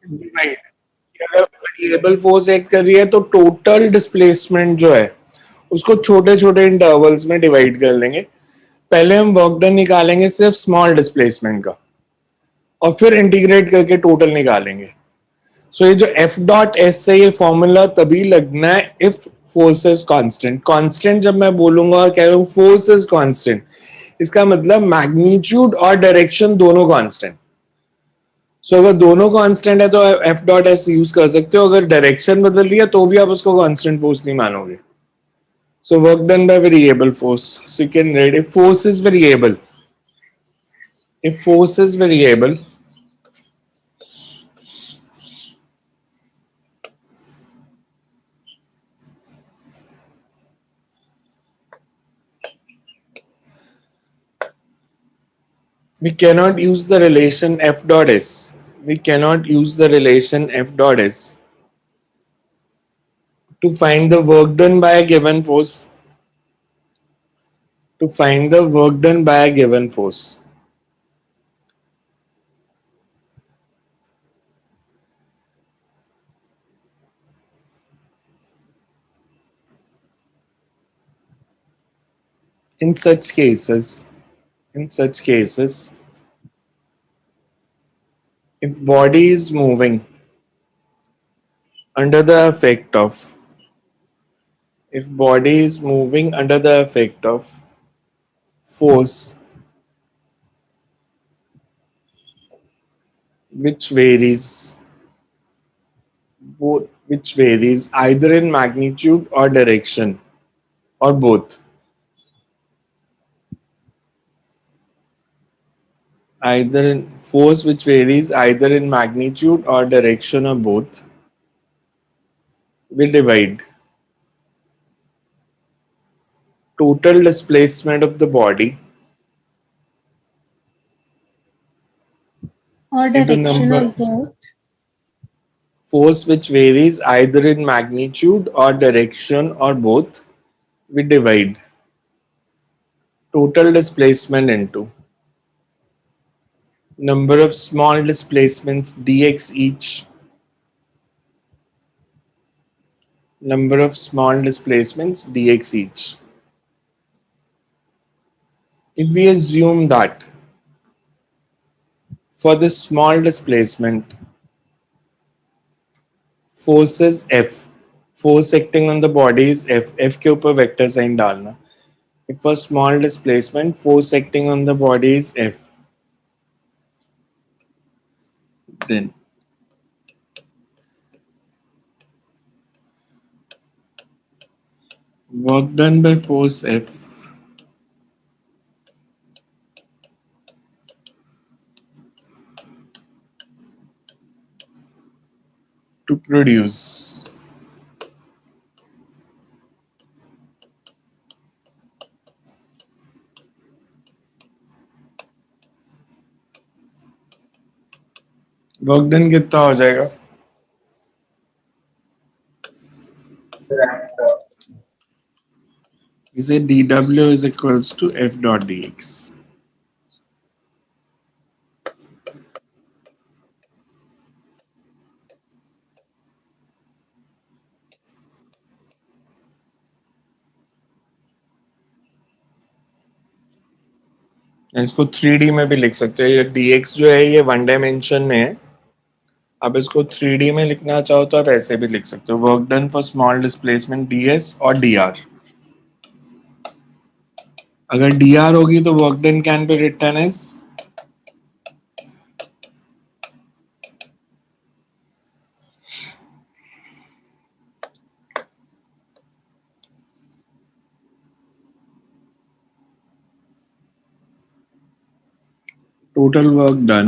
Divide, अगर variable force act कर रही है तो टोटल डिस्प्लेसमेंट जो है उसको छोटे छोटे इंटरवल्स में डिवाइड कर लेंगे। पहले हम वर्क डन निकालेंगे सिर्फ स्मॉल डिस्प्लेसमेंट का, और फिर इंटीग्रेट करके टोटल निकालेंगे। सो ये जो एफ डॉट एस है, ये फॉर्मूला तभी लगना है if force is constant. Constant जब मैं बोलूंगा, कह रहा हूं फोर्स इज कांस्टेंट, इसका मतलब मैग्नीट्यूड और डायरेक्शन दोनों कांस्टेंट। सो अगर दोनों कांस्टेंट है तो एफ डॉट एस यूज कर सकते हो। अगर डायरेक्शन बदल रही है तो भी आप उसको कांस्टेंट फोर्स नहीं मानोगे। So work done by variable force, so you can write if force is variable, if force is variable, we cannot use the relation F dot S. We cannot use the relation F dot S to find the work done by a given force. To find the work done by a given force. In such cases, in such cases, if body is moving under the effect of, if body is moving under the effect of force which varies, both, which varies either in magnitude or direction or both, either in force which varies either in magnitude or direction or both, we divide total displacement of the body or into direction number, of both. force which varies either in magnitude or direction or both, we divide total displacement into number of small displacements dx each, number of small displacements dx each. If we assume that for this small displacement force is F, force acting on the body is F, F के ऊपर vector sign डालना। if for small displacement force acting on the body is F, then work done by force F to produce work done कितना हो जाएगा? We say dw is equals to F dot dx. इसको 3D में भी लिख सकते हैं। ये dx जो है ये वन डायमेंशन में है। अब इसको 3D में लिखना चाहो तो आप ऐसे भी लिख सकते हो, work done for small displacement ds और dr। अगर dr होगी तो work done can be written as total work done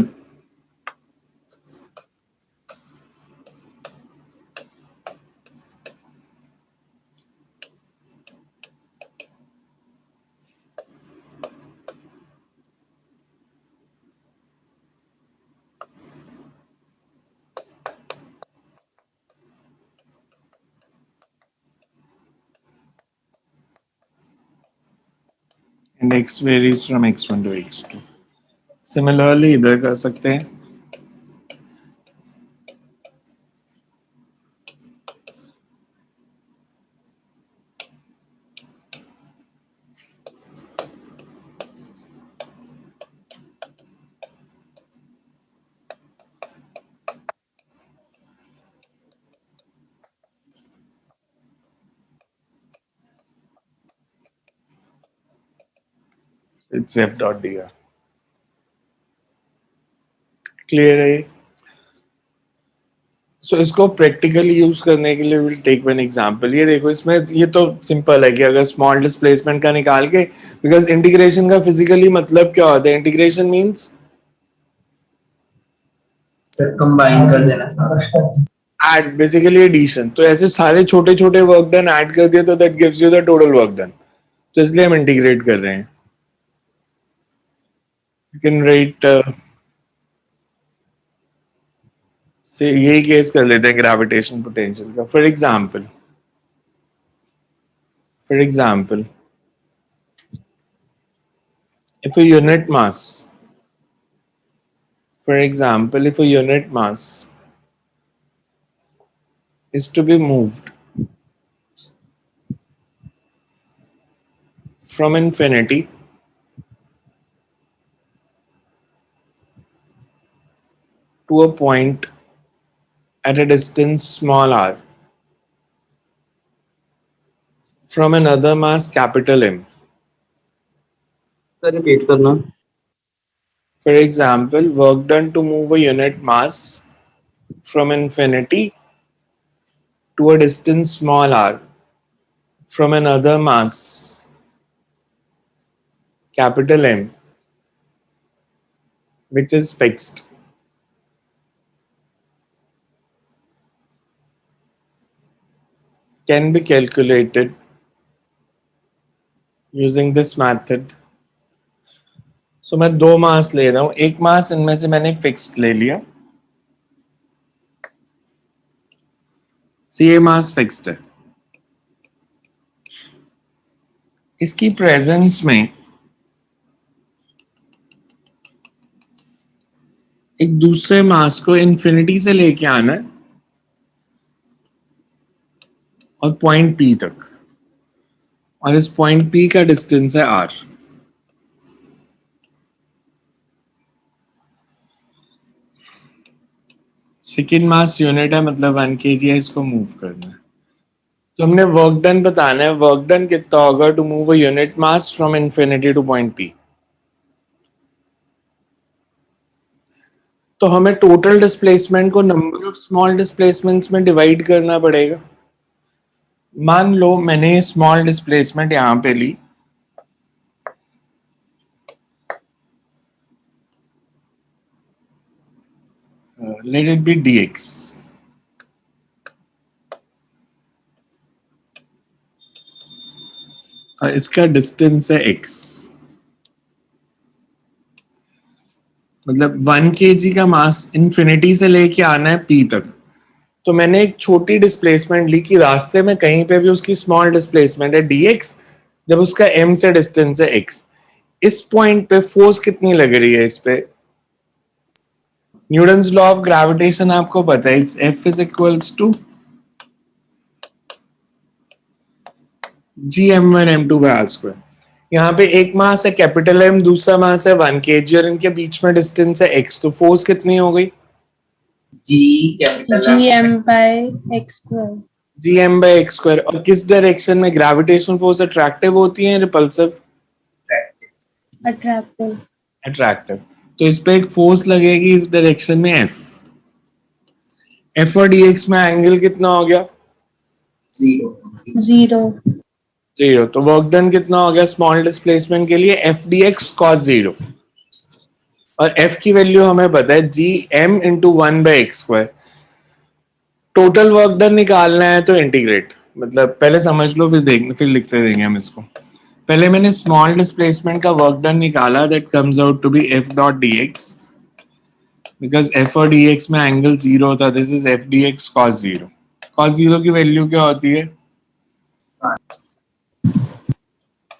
and x varies from x1 to x2। Similarly इधर कर सकते हैं, it's F dot D R. Clear है? सो इसको प्रैक्टिकली यूज करने के लिए विल टेक वन एग्जांपल। ये देखो, इसमें ये तो सिंपल है कि अगर स्मॉल डिस्प्लेसमेंट का निकाल के, बिकॉज इंटीग्रेशन का फिजिकली मतलब क्या होता है? इंटीग्रेशन मींस कंबाइन कर देना सारा, ऐड, बेसिकली एडिशन। तो ऐसे सारे छोटे छोटे वर्क डन ऐड कर दिया तो that gives you the total work done. तो इसलिए हम इंटीग्रेट कर रहे हैं। यू कैन राइट से यही केस कर लेते हैं ग्रेविटेशन पोटेंशियल का। For example if a unit mass if a unit mass is to be moved from infinity to a point at a distance small r from another mass capital M. Repeat करना। For example, work done to move a unit mass from infinity to a distance small r from another mass capital M, which is fixed. Can be calculated using this method. So मैं दो मास ले रहा हूं, एक मास इनमें से मैंने fixed ले लिया, ये मास फिक्स्ड है। इसकी प्रेजेंस में एक दूसरे मास को इन्फिनिटी से लेके आना है और पॉइंट पी तक, और इस पॉइंट पी का डिस्टेंस है आर। सेकेंड मास यूनिट है, मतलब 1 kg है, इसको मूव करना है। तो हमने वर्क डन बताना है। वर्क डन कितना होगा to move a unit mass from infinity to point P. तो हमें टोटल डिस्प्लेसमेंट को नंबर ऑफ स्मॉल डिस्प्लेसमेंट्स में डिवाइड करना पड़ेगा। मान लो मैंने स्मॉल डिस्प्लेसमेंट यहां पे ली, let it be dx, इसका डिस्टेंस है x, मतलब 1 kg का मास इन्फिनिटी से लेके आना है p तक। तो मैंने एक छोटी डिस्प्लेसमेंट ली कि रास्ते में कहीं पे भी उसकी स्मॉल डिस्प्लेसमेंट है dx, जब उसका m से डिस्टेंस है x। इस पॉइंट पे फोर्स कितनी लग रही है इस पे? न्यूटन्स लॉ ऑफ ग्रेविटेशन आपको पता है, it's F is equals to gm1m2 by r square. यहाँ पे एक मास है कैपिटल M, दूसरा मास है 1 kg और इनके बीच में डिस्टेंस है x। तो फोर्स कितनी हो गई? gm by x square. gm by x square. और किस डायरेक्शन में ग्रेविटेशनल फोर्स अट्रैक्टिव होती है, रिपल्सिव? अट्रैक्टिव। अट्रैक्टिव। तो इस पे एक फोर्स लगेगी इस डायरेक्शन में F। F और dx में एंगल कितना हो गया? जीरो। तो वर्क डन कितना हो गया स्मॉल डिस्प्लेसमेंट के लिए? F dx cos 0। और F की वैल्यू हमें पता है gm into 1 by x square. Total work done निकालना है तो इंटीग्रेट, मतलब पहले समझ लो फिर लिखते देंगे हम इसको। पहले मैंने स्मॉल डिस्प्लेसमेंट का वर्क डन निकाला, that comes out to be F dot dx, because F और dx में एंगल 0 होता है। This is F dx cos 0। cos 0 की वैल्यू क्या होती है?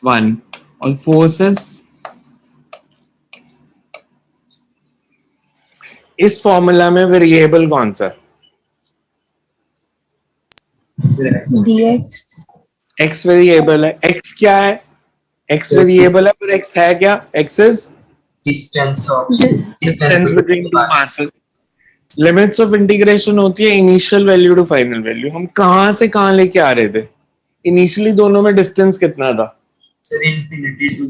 1। और फोर्सेस इस फॉर्मूला में वेरिएबल कौन सा? dx। x वेरिएबल है। x क्या है? x वेरिएबल है, पर x है क्या? x is distance between two masses. Limits of integration होती है initial value to final value. हम कहां से कहां लेके आ रहे थे? इनिशियली दोनों में डिस्टेंस कितना था? Sir, infinity to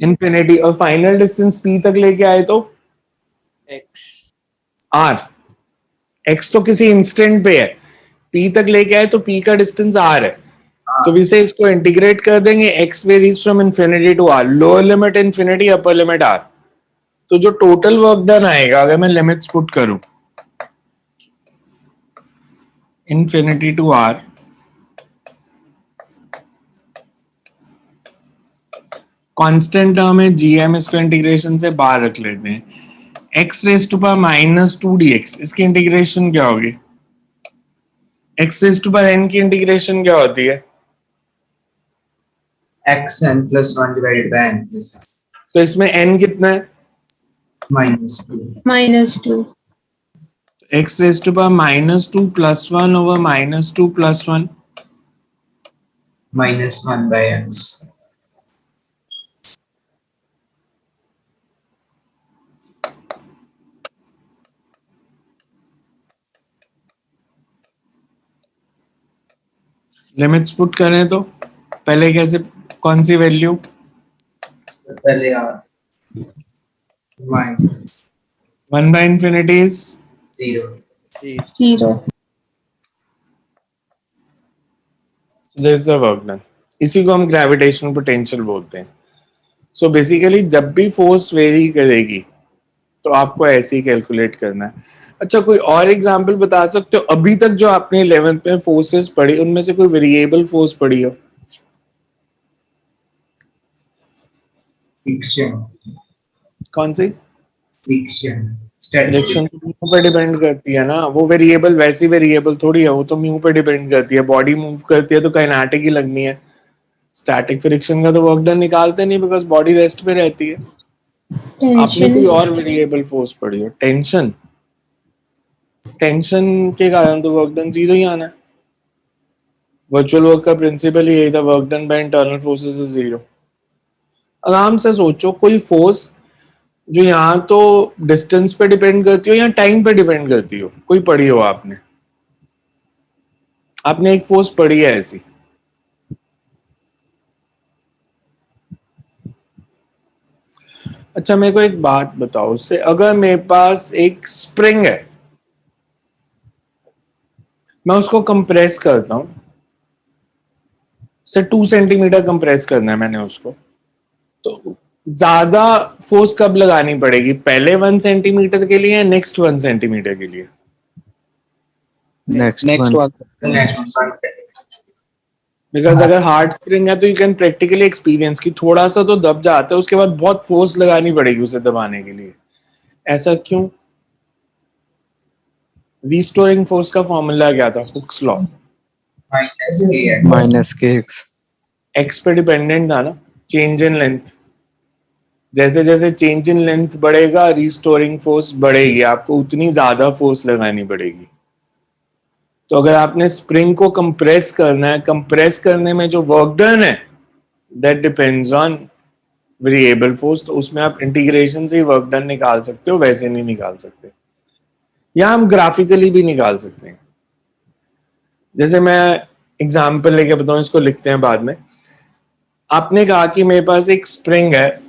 इन्फिनिटी, और फाइनल डिस्टेंस पी तक लेके आए तो x. आर, एक्स तो किसी इंस्टेंट पे है, पी तक लेके आए तो पी का डिस्टेंस आर है, तो इसे इसको इंटीग्रेट कर देंगे, x varies from infinity to r, lower limit infinity, upper limit r. तो जो टोटल वर्क डन आएगा अगर मैं लिमिट्स पुट करूं infinity to r, constant term है जीएम, इसको इंटीग्रेशन से बाहर रख लेते हैं, x raise to power minus two d x, इसकी इंटीग्रेशन क्या होगी, x raise to power n की इंटीग्रेशन क्या होती है, xn plus 1 divided by n plus 1 तो इसमें एन कितना है, minus 2. -2. X raise to power minus two plus one over minus two plus one, Minus 1 by x. Limits put करें तो पहले कैसे, कौन सी वैल्यू, तो पहले r minus one by infinity is 0. 0. This the work done, इसी को हम ग्रेविटेशनल पोटेंशियल बोलते हैं। सो बेसिकली जब भी फोर्स वेरी करेगी तो आपको ऐसे ही कैलकुलेट करना है। अच्छा, कोई और एग्जांपल बता सकते हो अभी तक जो आपने 11th में फोर्सेस पढ़ी उनमें से कोई वेरिएबल फोर्स पढ़ी हो? Friction. कौन सी? Friction. फ्रिक्शन म्यू पे डिपेंड करती है ना, वो वेरिएबल वैसी वेरिएबल थोड़ी है, वो तो म्यू पे डिपेंड करती है, बॉडी मूव करती है तो काइनेटिक ही लगनी है, स्टैटिक फ्रिक्शन का तो वर्क डन निकालते नहीं बिकॉज बॉडी रेस्ट पे रहती है। आपने कोई और वेरिएबल फोर्स पढ़ी हो? टेंशन, टेंशन के कारण तो वर्क डन जीरो ही आना है, वर्चुअल वर्क का प्रिंसिपल ही यही था, work done by internal forces is zero. आराम से सोचो, कोई फोर्स जो यहाँ तो डिस्टेंस पे डिपेंड करती हो या टाइम पे डिपेंड करती हो, कोई पढ़ी हो आपने? आपने एक फोर्स पढ़ी है ऐसी, अच्छा मेरे को एक बात बताओ, उससे अगर मेरे पास एक स्प्रिंग है, मैं उसको कंप्रेस करता हूं, से 2 सेंटीमीटर कंप्रेस करना है मैंने उसको, तो ज्यादा फोर्स कब लगानी पड़ेगी, पहले 1 सेंटीमीटर के लिए या नेक्स्ट 1 सेंटीमीटर के लिए? Next Next one. one. Next one. Because अगर हार्ड स्प्रिंग है तो यू कैन प्रैक्टिकली एक्सपीरियंस की थोड़ा सा तो दब जाता है, उसके बाद बहुत फोर्स लगानी पड़ेगी उसे दबाने के लिए। ऐसा क्यों? रिस्टोरिंग फोर्स का फॉर्मूला क्या था, Hooke's law? Minus kx. Minus kx. X पे डिपेंडेंट था ना, चेंज इन लेंथ, जैसे जैसे चेंज इन लेंथ बढ़ेगा रिस्टोरिंग फोर्स बढ़ेगी, आपको उतनी ज्यादा फोर्स लगानी पड़ेगी। तो अगर आपने स्प्रिंग को कंप्रेस करना है, कंप्रेस करने में जो वर्क डन है that depends on variable force, तो उसमें आप इंटीग्रेशन से ही वर्क डन निकाल सकते हो, वैसे नहीं निकाल सकते, या हम ग्राफिकली भी निकाल सकते हैं। जैसे मैं एग्जांपल लेके बताऊं, इसको लिखते हैं बाद में। आपने कहा कि मेरे पास एक स्प्रिंग है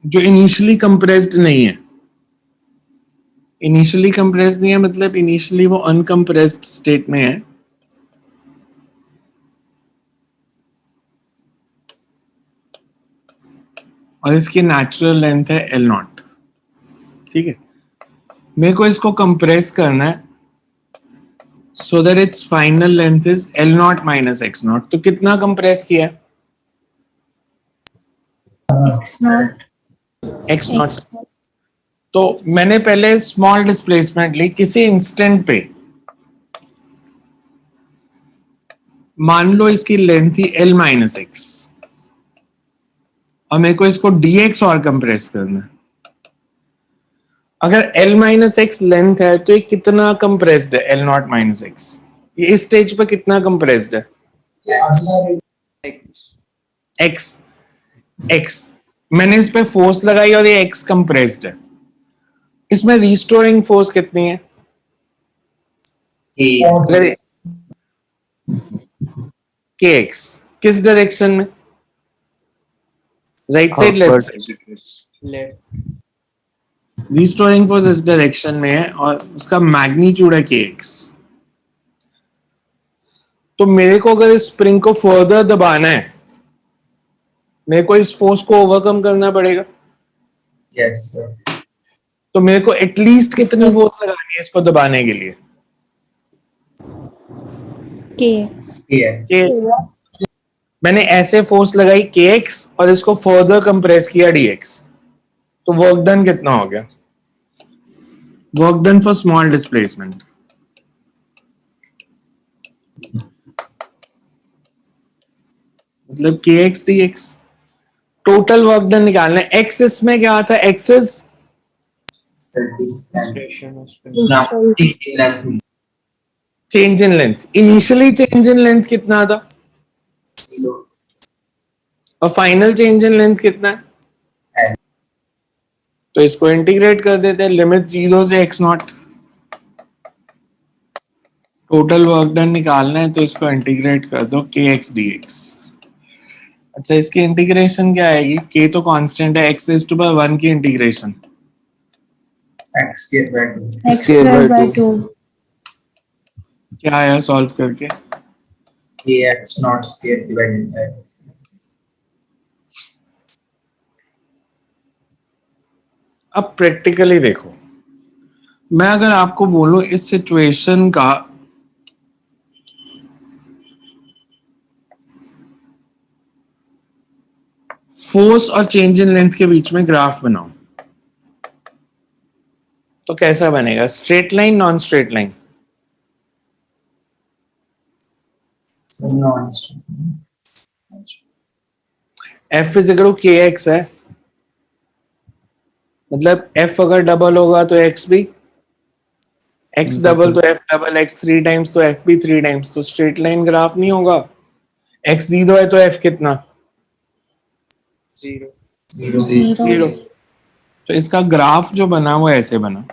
जो इनिशियली कंप्रेस्ड नहीं है, इनिशियली कंप्रेस्ड नहीं है मतलब इनिशियली वो अनकंप्रेस्ड स्टेट में है, और इसकी नेचुरल लेंथ है L नॉट, ठीक है। मेरे को इसको कंप्रेस करना है so that it's final length is L not minus x not. तो कितना कंप्रेस किया? X not. तो मैंने पहले स्मॉल डिस्प्लेसमेंट ली किसी इंस्टेंट पे, मान लो इसकी लेंथ थी L माइनस एक्स, और मेरे को इसको dx और कंप्रेस करना है। अगर L माइनस एक्स लेंथ है तो ये कितना कंप्रेस्ड है? L नॉट माइनस एक्स, ये इस स्टेज पर कितना कंप्रेस्ड है? x, x मैंने इस पे फोर्स लगाई और ये x कंप्रेस्ड है। इसमें रिस्टोरिंग फोर्स कितनी है? Kx. kx। किस डायरेक्शन में? Right side left Upward. Side? Left. Restoring force इस डायरेक्शन में है और उसका मैग्नीट्यूड है kx। तो मेरे को अगर इस स्प्रिंग को फर्दर दबाना है, मेरे को इस फोर्स को ओवरकम करना पड़ेगा। Yes sir. तो मेरे को एटलीस्ट कितनी Sir. फोर्स लगानी है इसको दबाने के लिए? KX. यस। मैंने ऐसे फोर्स लगाई kx और इसको फर्दर कंप्रेस किया dx, तो वर्क डन कितना हो गया? Work done for small displacement मतलब kx dx। Total work done निकालना है। x इसमें क्या आता है? x is now length change in length. Initially change in length कितना था 0 और फाइनल चेंज इन लेंथ कितना है? तो इसको इंटीग्रेट कर देते हैं, लिमिट 0 से x not. Total work done निकालना है तो इसको इंटीग्रेट कर दो kx dx। अच्छा, इसकी इंटीग्रेशन क्या आएगी? k तो कांस्टेंट है, x इज टू पावर 1 की integration x square by 2 X square by 2. क्या आया सॉल्व करके? ax not square divided by अब प्रैक्टिकली देखो, मैं अगर आपको बोलूं इस सिचुएशन का फोर्स और चेंज इन लेंथ के बीच में ग्राफ बनाओ, तो कैसा बनेगा? Straight line, non straight line? so non F is equal to kx है, मतलब F अगर डबल होगा तो x भी, x डबल तो F डबल, x 3 टाइम्स तो F भी 3 टाइम्स, तो स्ट्रेट लाइन ग्राफ नहीं होगा। x 0 है तो F कितना? 0 0। तो इसका ग्राफ जो बना वो ऐसे बना।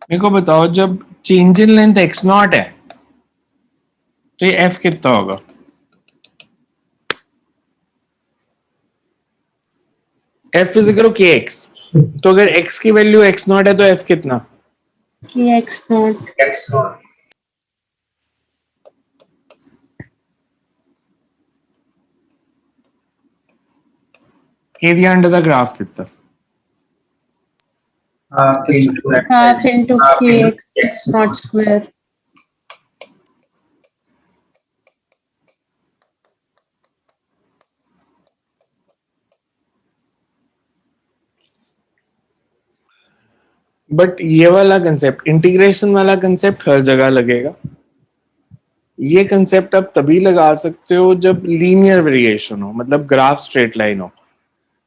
मेरे को बताओ, जब change in length x not है तो ये F कितना होगा? F is equal to kx, तो अगर x की वैल्यू x नॉट है तो F कितना? KX not. x not area under the graph कितना? half into x Half into half into KX x not square. But ये वाला कंसेप्ट, इंटीग्रेशन वाला कंसेप्ट हर जगह लगेगा। ये कंसेप्ट आप तभी लगा सकते हो जब लीनियर वेरिएशन हो, मतलब ग्राफ स्ट्रेट लाइन हो।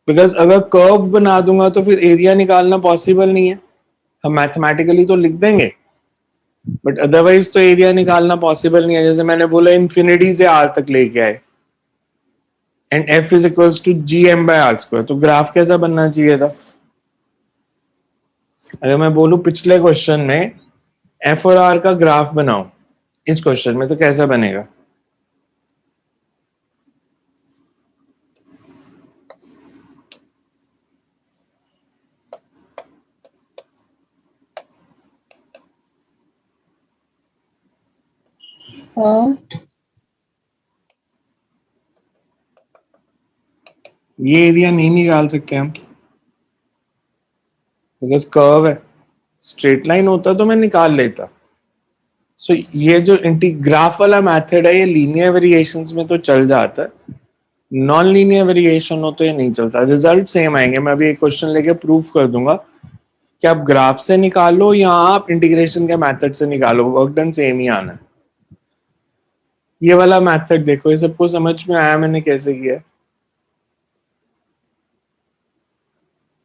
बिकॉज अगर कर्व बना दूंगा तो फिर एरिया निकालना पॉसिबल नहीं है। हम मैथमेटिकली तो लिख देंगे बट अदरवाइज तो एरिया निकालना पॉसिबल नहीं है। जैसे मैंने बोला इन्फिनिटी से आर तक लेके आए and f is equals to G M by r square, तो ग्राफ कैसा बनना चाहिए था? अगर मैं बोलूं पिछले क्वेश्चन में एफ और आर का ग्राफ बनाओ, इस क्वेश्चन में तो कैसा बनेगा? ये एरिया नहीं निकाल सकते हम बिकॉज कर्व है। स्ट्रेट लाइन होता तो मैं निकाल लेता। सो ये जो ग्राफ वाला मेथड है ये लीनियर वेरिएशंस में तो चल जाता है, नॉन लीनियर वेरिएशन हो तो ये नहीं चलता। रिजल्ट सेम आएंगे। मैं अभी एक क्वेश्चन लेके प्रूफ कर दूंगा कि आप ग्राफ से निकालो या आप इंटीग्रेशन के मेथड से निकालो, वर्क डन सेम ही आना है। ये वाला मेथड देखो, ये सबको समझ में आया मैंने कैसे किया?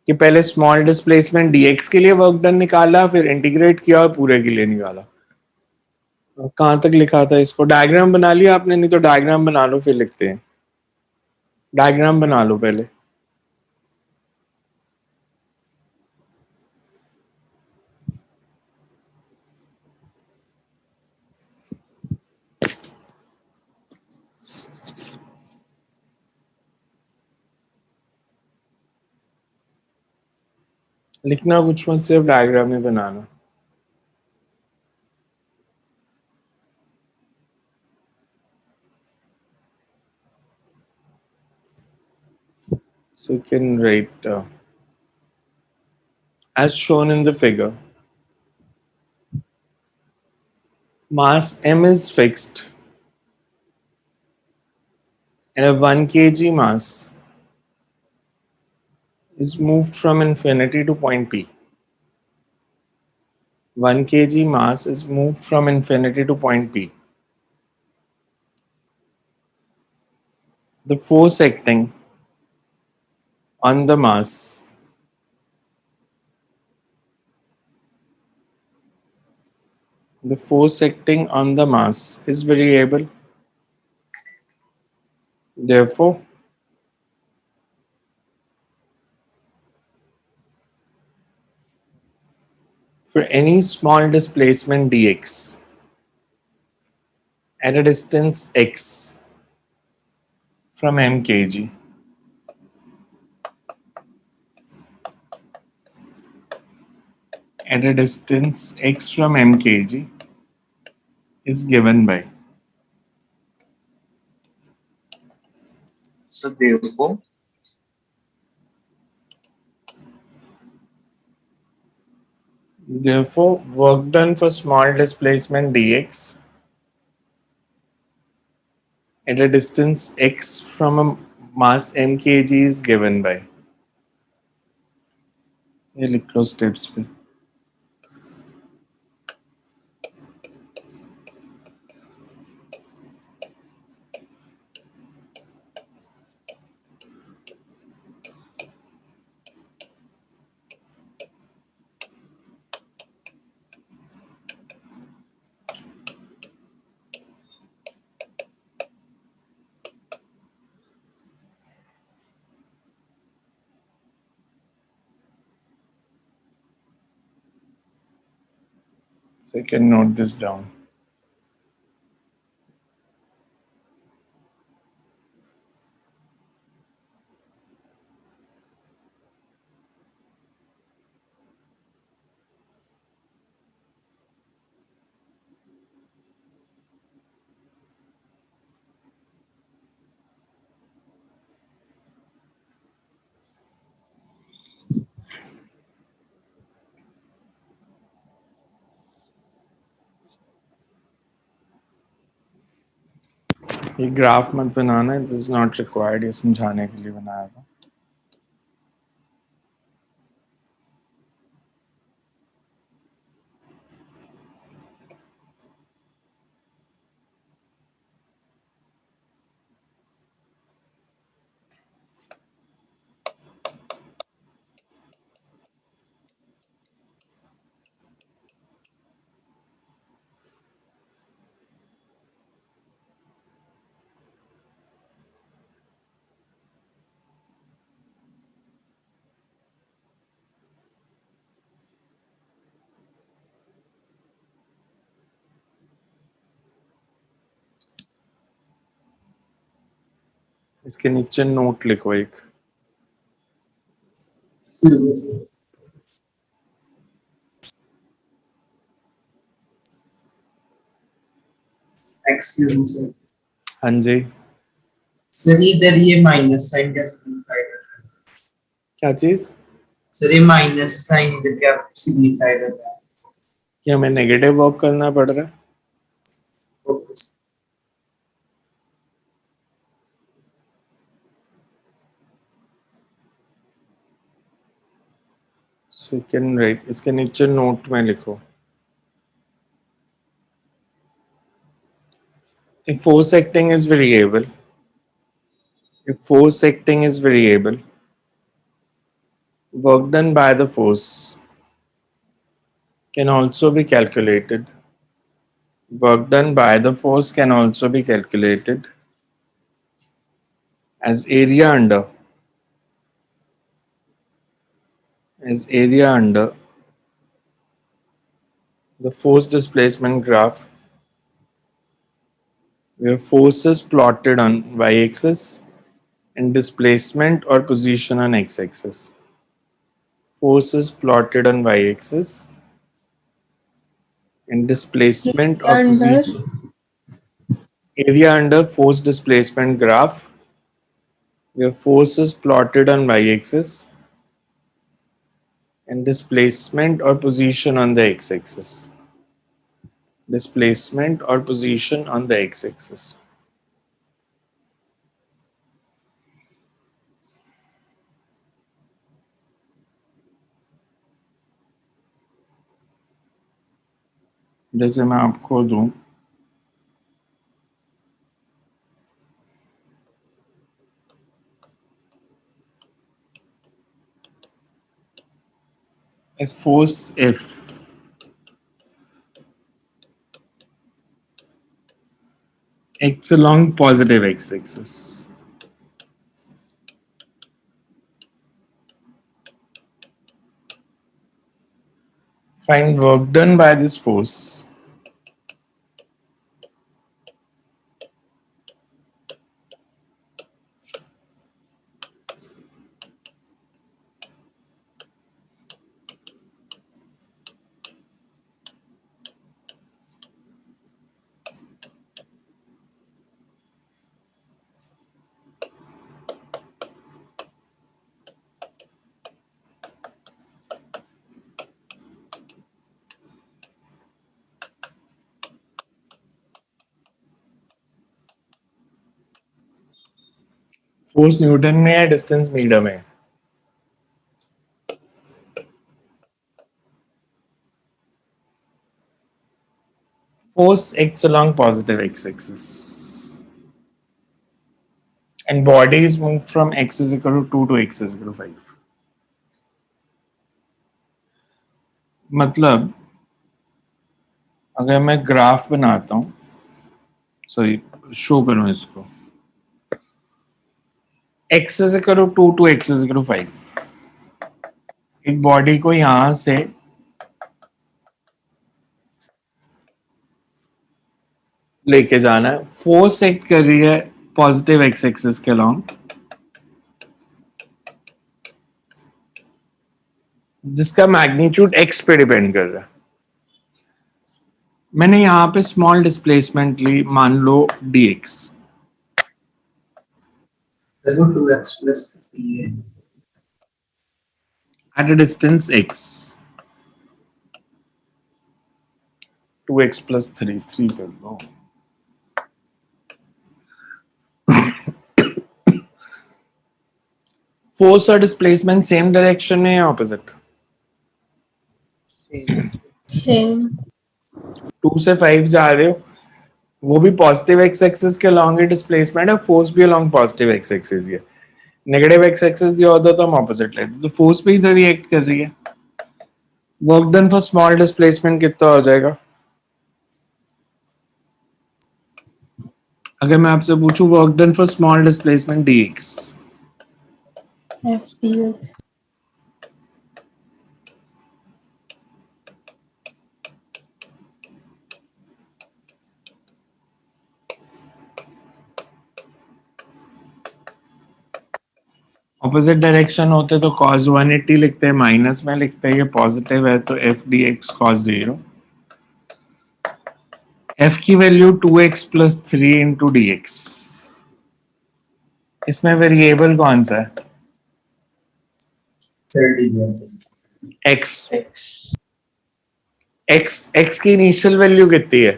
कि पहले स्मॉल डिस्प्लेसमेंट dx के लिए वर्क डन निकाला, फिर इंटीग्रेट किया और पूरे के लिए निकाला। कहां तक लिखा था इसको? डायग्राम बना लिया आपने? नहीं तो डायग्राम बना लो फिर लिखते हैं। डायग्राम बना लो पहले। लिखना कुछ मत, सिर्फ diagram he banana. So you can write as shown in the figure. Mass m is fixed and a 1 kg mass is moved from infinity to point P. 1 kg mass is moved from infinity to point P. The force acting on the mass is variable. Therefore, for any small displacement dx at a distance x from m kg, at a distance x from m kg is given by. So Therefore, work done for small displacement dx at a distance x from a mass m kg is given by. ये लिख लो steps पे. So you can note this down. ये graph मत बनाना, this is not required, ये समझाने के लिए बनाया था. इसके नीचे नोट लिखो एक. excuse me, sir. हाँ जी. सर इधर ये माइनस साइन क्या सिग्निफाई कर रहा है? क्या चीज? सर ये माइनस साइन इधर क्या सिग्निफाई कर रहा है? कि हमें नेगेटिव वर्क करना पड़ रहा है. Okay sir. So you can write, इसके नीचे नोट में लिखो. If force acting is variable, work done by the force can also be calculated. Work done by the force can also be calculated as area under the force displacement graph, where force is plotted on y-axis and displacement or position on x-axis. force is plotted on y-axis, and displacement or Under position. Area under force displacement graph, where force is plotted on y-axis and displacement or position on the x-axis. Displacement or position on the x-axis. जैसे मैं आपको दूं, a force F acts along positive x-axis. Find work done by this force. Force Newton में है, distance metre में है. Force acts along positive x-axis and body is moved from x is equal to 2 to x is equal to 5. मतलब अगर मैं graph बनाता हूं, sorry show करूं इसको, x is equal to 2 to x is equal to 5. एक body को यहां से लेके जाना है, फोर्स एक्ट कर रही है पॉजिटिव एक्स एक्सिस के अलॉन्ग, जिसका मैग्नीट्यूड x पे डिपेंड कर रहा है. मैंने यहां पे स्मॉल डिस्प्लेसमेंट ली, मान लो dx. Let's go 2x plus 3. At a distance x. 2x plus 3 कर लो. फोर्स और डिस्प्लेसमेंट सेम डायरेक्शन में या ऑपोजिट? same. 2 से 5 जा रहे हो, वो भी पॉजिटिव एक्स एक्सिस के अलॉन्ग ही डिस्प्लेसमेंट है, फोर्स भी अलॉन्ग पॉजिटिव एक्स एक्सिस ही है. नेगेटिव एक्स एक्सिस दिया होता तो हम ऑपोजिट लेते, तो फोर्स भी इधर रिएक्ट कर रही है. Work done for small displacement कितना हो जाएगा? अगर मैं आपसे पूछूं work done for small displacement dx, F dx. Opposite direction होते तो cos 180 लिखते हैं, माइनस में लिखते हैं, ये पॉजिटिव है तो f dx cos 0. f की value 2x plus 3 into dx. इसमें वेरिएबल कौन सा है? 30 x. x की इनिशियल वैल्यू कितनी है?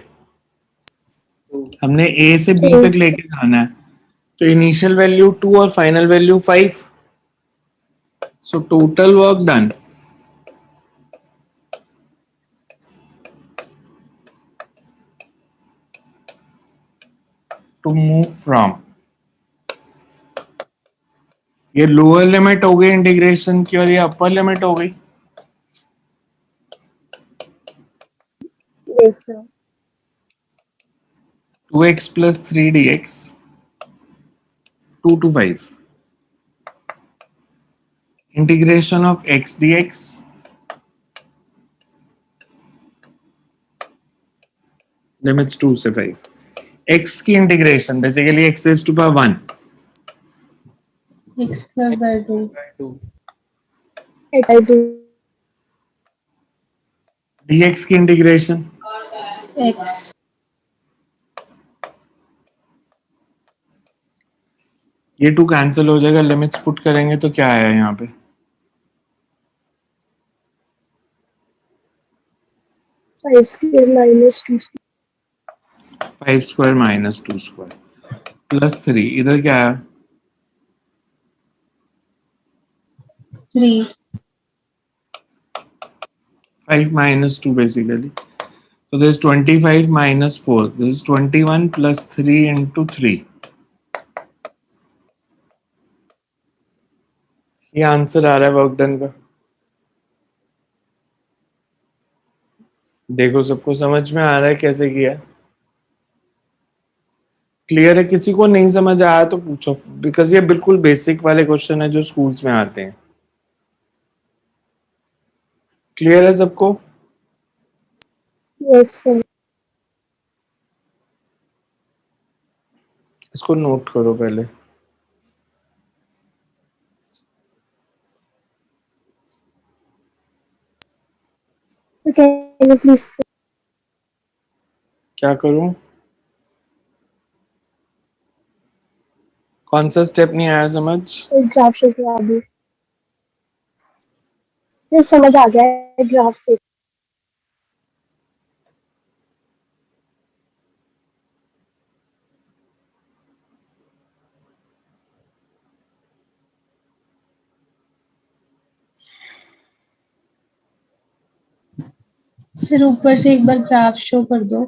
हमने a से b तक लेके जाना है, तो इनिशियल वैल्यू 2 और final value 5. So total work done to move from, ये लोअर लिमिट हो गई इंटीग्रेशन की और ये अपर लिमिट हो गई. Yes, sir. 2x plus 3 dx 2 to 5. Integration of x dx limits 2 से 5. x की integration basically x is to power 1. X square by 2. I do. dx की इंटीग्रेशन x ये 2 कैंसिल हो जाएगा, लिमिट्स पुट करेंगे तो क्या आया यहाँ पे? 5 square minus 2 square. 5 square minus 2 square plus 3, इधर क्या आया? 3 5 minus 2 basically. So this is 25 minus 4. This is 21 plus 3 into 3. ये आंसर आ रहा है वर्क डन का। देखो सबको समझ में आ रहा है कैसे किया? क्लियर है? किसी को नहीं समझ आया तो पूछो, बिकॉज ये बिल्कुल बेसिक वाले क्वेश्चन है जो स्कूल्स में आते हैं। क्लियर है सबको? Yes, sir. इसको नोट करो पहले। Can you please क्या करूं? कौन सा स्टेप नहीं आया समझ? ग्राफ शेप करा दो? ये समझ आ गया है ग्राफ शेप। सर ऊपर से एक बार ग्राफ शो कर दो।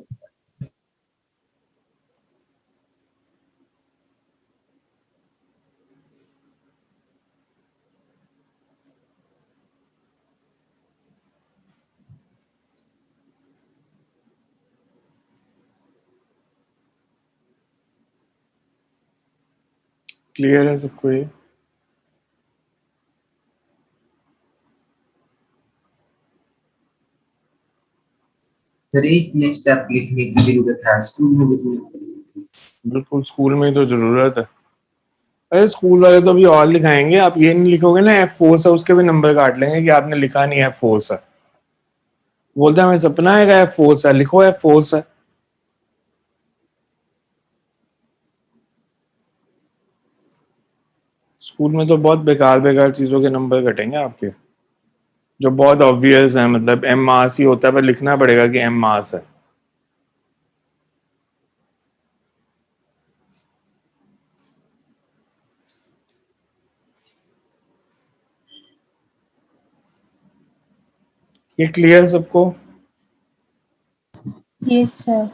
क्लियर है सबको ये? सर इतने स्टेप लिखने की जरूरत है स्कूल में भी तो? बिल्कुल स्कूल में ही तो जरूरत है। अरे स्कूल वाले तो अभी और लिखाएंगे, आप ये नहीं लिखोगे ना एफ फोर्स है, उसके भी नंबर काट लेंगे कि आपने लिखा नहीं एफ फोर्स है। बोलता है हमें सपना आएगा एफ फोर्स है, लिखो एफ फोर्स है। स्कूल में तो बहुत बेकार बेकार चीजों के नंबर कटेंगे आपके, जो बहुत ऑब्वियस है। मतलब एम मास ही होता है, पर लिखना पड़ेगा कि एम मास है। ये क्लियर सबको? Yes sir.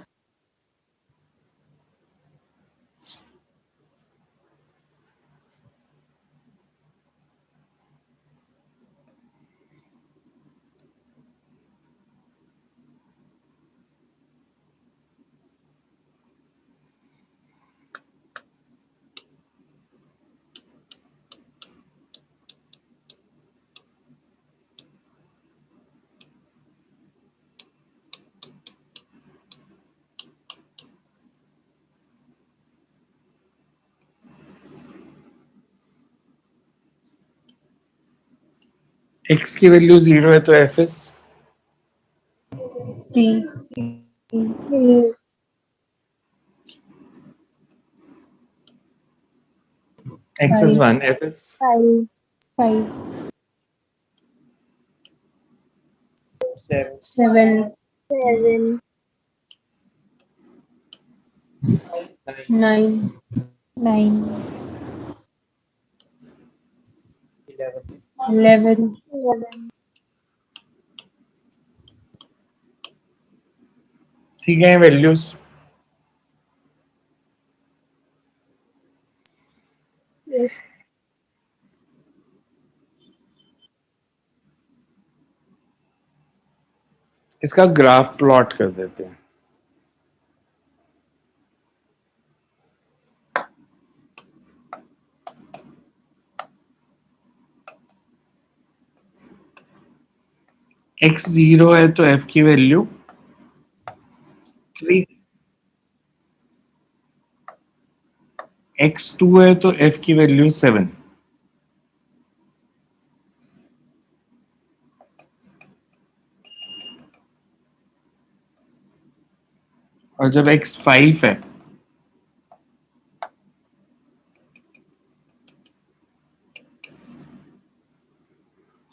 एक्स की वैल्यू 0 है तो F S 3 x is 1, F S 5 5 7 7 7 9 9 11 11. ठीक है वैल्यूज। Yes. इसका ग्राफ प्लॉट कर देते हैं। एक्स 0 है तो एफ की वैल्यू 3, एक्स 2 है तो एफ की वैल्यू 7। और जब x 5 है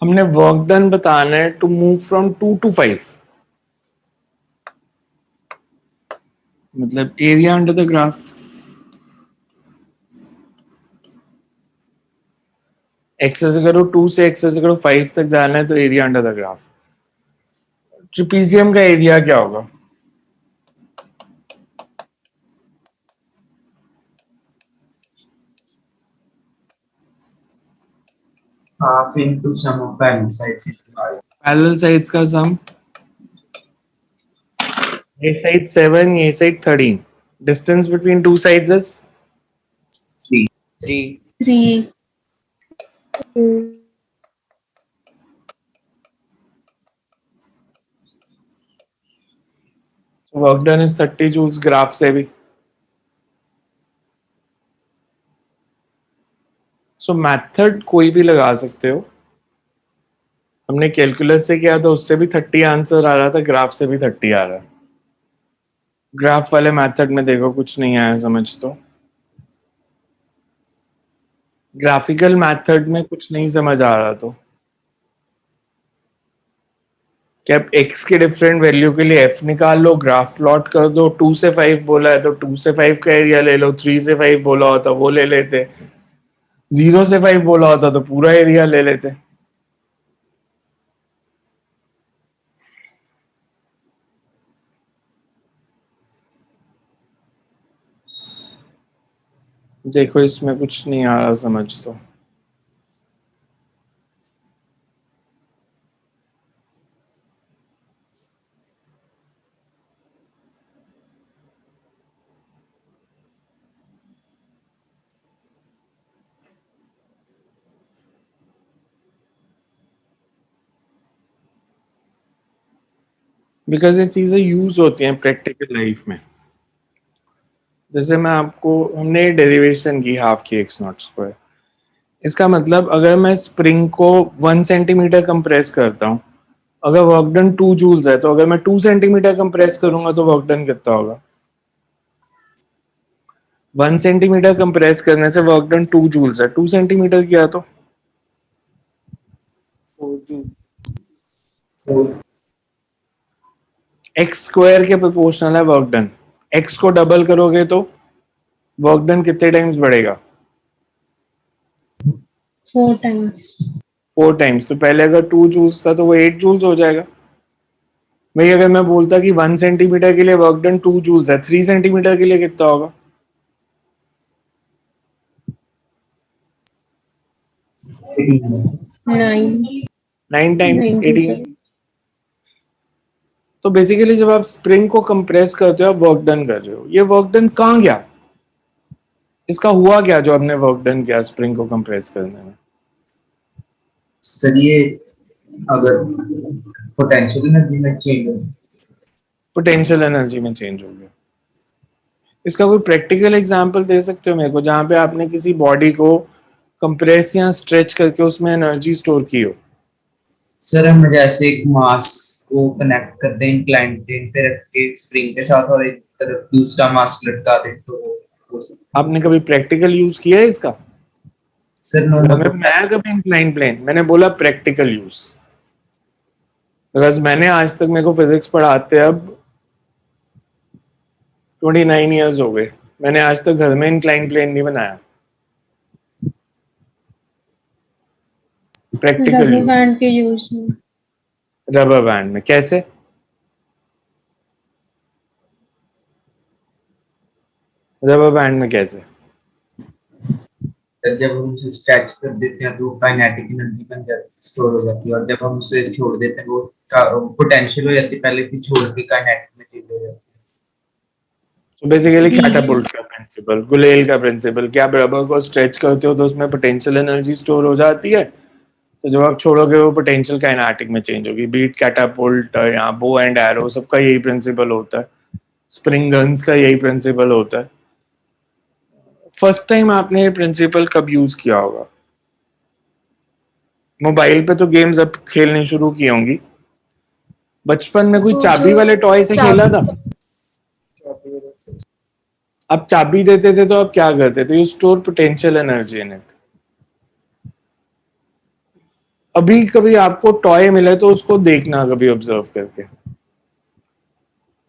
हमने वर्क डन बताना है टू मूव फ्रॉम 2 to 5, मतलब area under the graph. x से करो 2 से x से करो 5 तक जाना है तो area under the graph. Trapezium का एरिया क्या होगा? half into sum of parallel sides into I. Parallel sides का सम, ये साइड 7, ये side 13, distance between two sides is 3. 3। 3. So work done is 30 joules graph से भी। सो मेथड कोई भी लगा सकते हो। हमने कैलकुलस से किया था, उससे भी 30 आंसर आ रहा था, ग्राफ से भी 30 आ रहा है। ग्राफ वाले मेथड में देखो कुछ नहीं आया समझ तो। ग्राफिकल मेथड में कुछ नहीं समझ आ रहा तो कि आप x के डिफरेंट वैल्यू के लिए f निकाल लो, ग्राफ प्लॉट कर दो। 2 से 5 बोला है तो 2 से 5 का एरिया ले लो, 3 से 5 बोला होता वो ले लेते, 0 से 5 बोला होता तो पूरा एरिया ले लेते। देखो इसमें कुछ नहीं आ रहा समझ तो। बिकॉज ये चीजें यूज होती हैं प्रैक्टिकल लाइफ में। जैसे मैं आपको, हमने डेरिवेशन की हाफ की एक्स नॉट स्क्वायर, इसका मतलब अगर मैं स्प्रिंग को 1 सेंटीमीटर कंप्रेस करता हूँ, अगर वर्क डन 2 जूल्स है, तो अगर मैं 2 सेंटीमीटर कंप्रेस करूंगा तो वर्क डन कितना होगा? 1 सेंटीमीटर कंप्रेस करने से वर्क डन 2 जूल्स है, 2 सेंटीमीटर किया तो 4 जूल। एक्स स्क्वायर के प्रोपोर्शनल है वर्क डन। एक्स को डबल करोगे तो वर्क डन कितने टाइम्स बढ़ेगा? 4 times. 4 टाइम्स। तो पहले अगर 2 जूल्स था तो वो 8 जूल्स हो जाएगा। भाई अगर मैं बोलता कि 1 सेंटीमीटर के लिए वर्क डन 2 जूल्स है, 3 सेंटीमीटर के लिए कितना होगा? 9. 9 टाइम्स 9 18। तो बेसिकली जब आप स्प्रिंग को कंप्रेस करते हो आप वर्क डन कर रहे हो। ये वर्क डन कहाँ गया? इसका हुआ क्या जो आपने वर्क डन किया स्प्रिंग को कंप्रेस करने में? सर ये अगर पोटेंशियल एनर्जी में चेंज हो, पोटेंशियल एनर्जी में चेंज हो गया। इसका कोई प्रैक्टिकल एग्जांपल दे सकते हो मेरे को जहां पे आपने किसी बॉडी को कंप्रेस या स्ट्रेच करके उसमें एनर्जी स्टोर की हो? सर हम जैसे एक मास को कनेक्ट करते हैं इंक्लाइन प्लेन पे रख के स्प्रिंग के साथ और एक तरफ दूसरा मास लटका दे तो हो सकता है। आपने कभी प्रैक्टिकल यूज किया है इसका? सर नॉर्मल मैं कभी इंक्लाइन प्लेन, मैंने बोला प्रैक्टिकल यूज, बिकॉज मैंने आज तक, मेरे को फिजिक्स पढ़ाते अब 29 ईयर्स हो गए, मैंने आज तक घर में इंक्लाइन प्लेन नहीं बनाया। प्रैक्टिकल रबर यूज, बैंड के यूज में. रबर बैंड में कैसे? रबर बैंड में कैसे? सर जब हम उसे स्ट्रेच कर देते हैं तो काइनेटिक एनर्जी बन जाती, स्टोर हो जाती है और जब हम उसे छोड़ देते हैं वो पोटेंशियल हो जाती है, पहले भी छोड़ के काइनेटिक में चेंज हो जाती है। तो बेसिकली कैटापुल्ट का प्रिंसिपल, गुलेल का प्रिंसिपल, कि आप रबर को स्ट्रेच करते हो तो उसमें पोटेंशियल एनर्जी स्टोर हो जाती है, तो जब आप छोड़ोगे वो पोटेंशियल काइनेटिक में चेंज होगी। बीट कैटापुल्ट या बो एंड एरो, सबका यही प्रिंसिपल होता है। स्प्रिंग गन्स का यही प्रिंसिपल होता है। फर्स्ट टाइम आपने ये प्रिंसिपल कब यूज किया होगा? मोबाइल पे तो गेम्स अब खेलनी शुरू की होंगी, बचपन में कोई चाबी वाले टॉय से खेला था? आप चाबी देते थे तो आप क्या करते थे? You store potential energy in it. अभी कभी आपको टॉय मिले तो उसको देखना कभी ऑब्जर्व करके.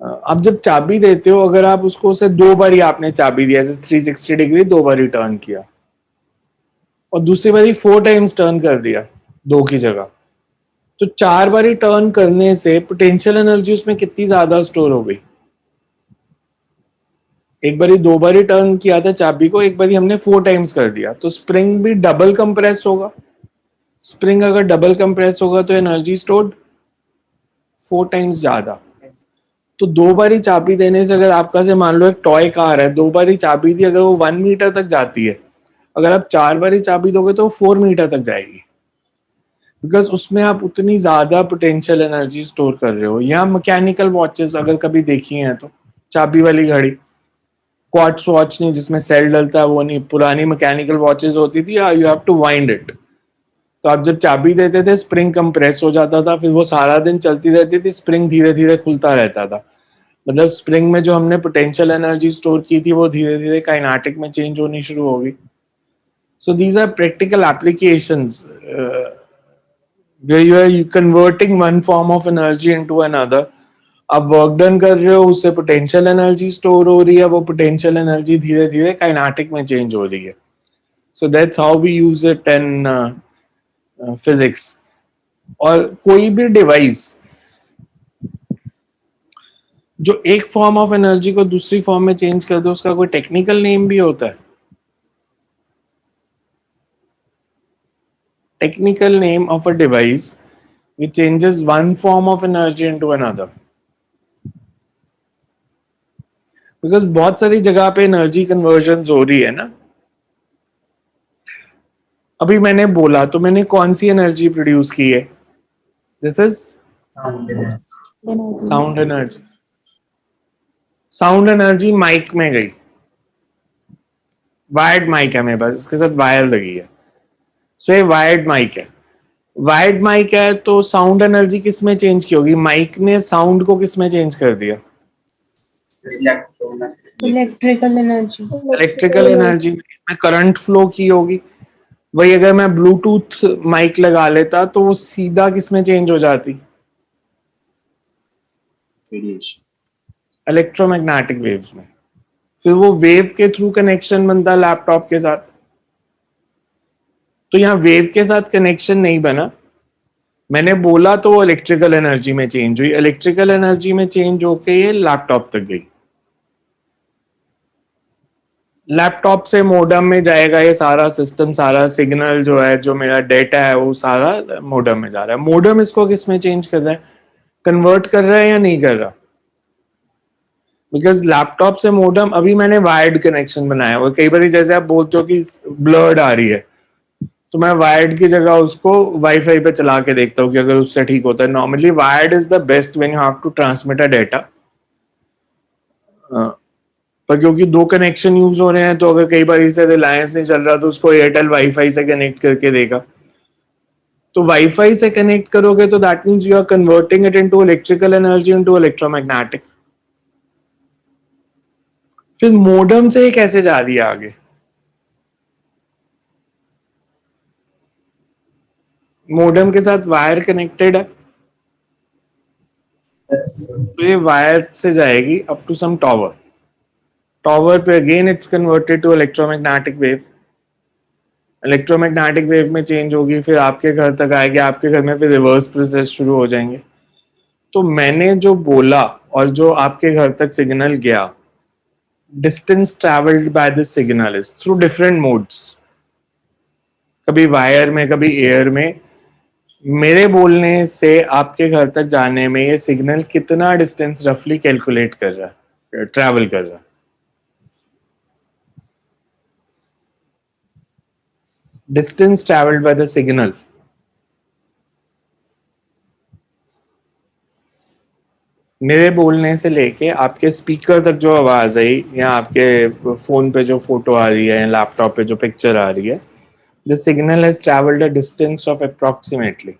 आप जब चाबी देते हो, अगर आप उसको से 2 बारी आपने चाबी दिया, जैसे 360 डिग्री 2 बारी टर्न किया और दूसरी बारी 4 टाइम्स टर्न कर दिया 2 की जगह, तो 4 बारी टर्न करने से पोटेंशियल एनर्जी उसमें कितनी ज्यादा स्टोर हो गई? एक बारी 2 बारी टर्न किया था चाबी को, एक बारी हमने 4 टाइम्स कर दिया, तो स्प्रिंग भी डबल कंप्रेस होगा. स्प्रिंग अगर डबल कंप्रेस होगा तो एनर्जी स्टोर्ड 4 टाइम्स ज्यादा. तो 2 बारी चाबी देने से, अगर आपका से मान लो एक टॉय कार है, 2 बारी चाबी दी, अगर वो 1 मीटर तक जाती है, अगर आप 4 बारी चाबी दोगे तो 4 मीटर तक जाएगी, बिकॉज उसमें आप उतनी ज्यादा पोटेंशियल एनर्जी स्टोर कर रहे हो. या मैकेनिकल वॉचेस अगर कभी देखी हैं तो, चाबी वाली घड़ी, क्वार्ट्स वॉच नहीं जिसमें सेल डलता है, वो नहीं, पुरानी मैकेनिकल वॉचेस होती थी, you have to wind it. तो आप जब चाबी देते थे स्प्रिंग कंप्रेस हो जाता था, फिर वो सारा दिन चलती रहती थी, स्प्रिंग धीरे धीरे खुलता रहता था. मतलब स्प्रिंग में जो हमने पोटेंशियल एनर्जी स्टोर की थी वो धीरे धीरे काइनेटिक में चेंज होनी शुरू होगी. So these are practical applications where you are converting one form of energy into another. आप वर्क डन कर रहे हो, उससे पोटेंशियल एनर्जी स्टोर हो रही है, वो पोटेंशियल एनर्जी धीरे धीरे काइनेटिक में चेंज हो रही है. So that's how we use it in physics. और कोई भी डिवाइस जो एक फॉर्म ऑफ एनर्जी को दूसरी फॉर्म में चेंज कर दो, उसका कोई टेक्निकल नेम भी होता है. Technical name of a device which changes one form of energy into another. Because बहुत सारी जगह पे एनर्जी कन्वर्जन हो रही है ना. अभी मैंने बोला तो मैंने कौन सी एनर्जी प्रोड्यूस की है? This is sound energy. Sound energy mic में गई, वायर्ड माइक है मेरे पास, इसके साथ वायर लगी है, सो ये वायर्ड माइक है. वायर्ड माइक है तो साउंड एनर्जी किस में चेंज की होगी? माइक ने साउंड को किस में चेंज कर दिया? Electrical energy. इलेक्ट्रिकल एनर्जी में करंट फ्लो की होगी. वही अगर मैं ब्लूटूथ माइक लगा लेता तो वो सीधा किस में चेंज हो जाती? इलेक्ट्रोमैग्नेटिक वेव्स में. फिर वो वेव के थ्रू कनेक्शन बनता लैपटॉप के साथ. तो यहाँ वेव के साथ कनेक्शन नहीं बना, मैंने बोला तो वो इलेक्ट्रिकल एनर्जी में चेंज हुई. इलेक्ट्रिकल एनर्जी में चेंज होके ये लैपटॉप तक गई. लैपटॉप से मोडम में जाएगा ये सारा सिस्टम, सारा सिग्नल जो है, जो मेरा डेटा है, वो सारा मोडम में जा रहा है. मोडम इसको किस में चेंज कर रहा है? कन्वर्ट कर रहा है या नहीं कर रहा? बिकॉज लैपटॉप से मोडम, अभी मैंने वायर्ड कनेक्शन बनाया हुआ. कई बार जैसे आप बोलते हो कि ब्लर्ड आ रही है, तो मैं वायर्ड की जगह उसको वाईफाई पे चला के देखता हूँ कि अगर उससे ठीक होता है. Normally wired is the best when you have to transmit a data. पर क्योंकि 2 कनेक्शन यूज हो रहे हैं, तो अगर कई बार इसे रिलायंस नहीं चल रहा तो उसको एयरटेल वाईफाई से कनेक्ट करके देगा. तो वाईफाई से कनेक्ट करोगे तो that means you are converting it into electrical energy into electromagnetic. फिर मोडम से कैसे जा रही है आगे? मोडम के साथ वायर कनेक्टेड है, तो ये वायर से जाएगी up to some tower. Tower पे again it's converted to electromagnetic wave. Electromagnetic wave में चेंज होगी, फिर आपके घर तक आएगी. आपके घर में फिर रिवर्स प्रोसेस शुरू हो जाएंगे. तो मैंने जो बोला और जो आपके घर तक सिग्नल गया, distance travelled by this signal is through different modes. कभी वायर में, कभी एयर में. मेरे बोलने से आपके घर तक जाने में ये सिग्नल कितना डिस्टेंस रफली कैलकुलेट कर रहा है, ट्रैवल कर रहा है? Distance travelled by the signal. मेरे बोलने से लेके आपके स्पीकर तक जो आवाज आई, या आपके फोन पे जो फोटो आ रही है, या लैपटॉप पे जो पिक्चर आ रही है, the signal has travelled a distance of approximately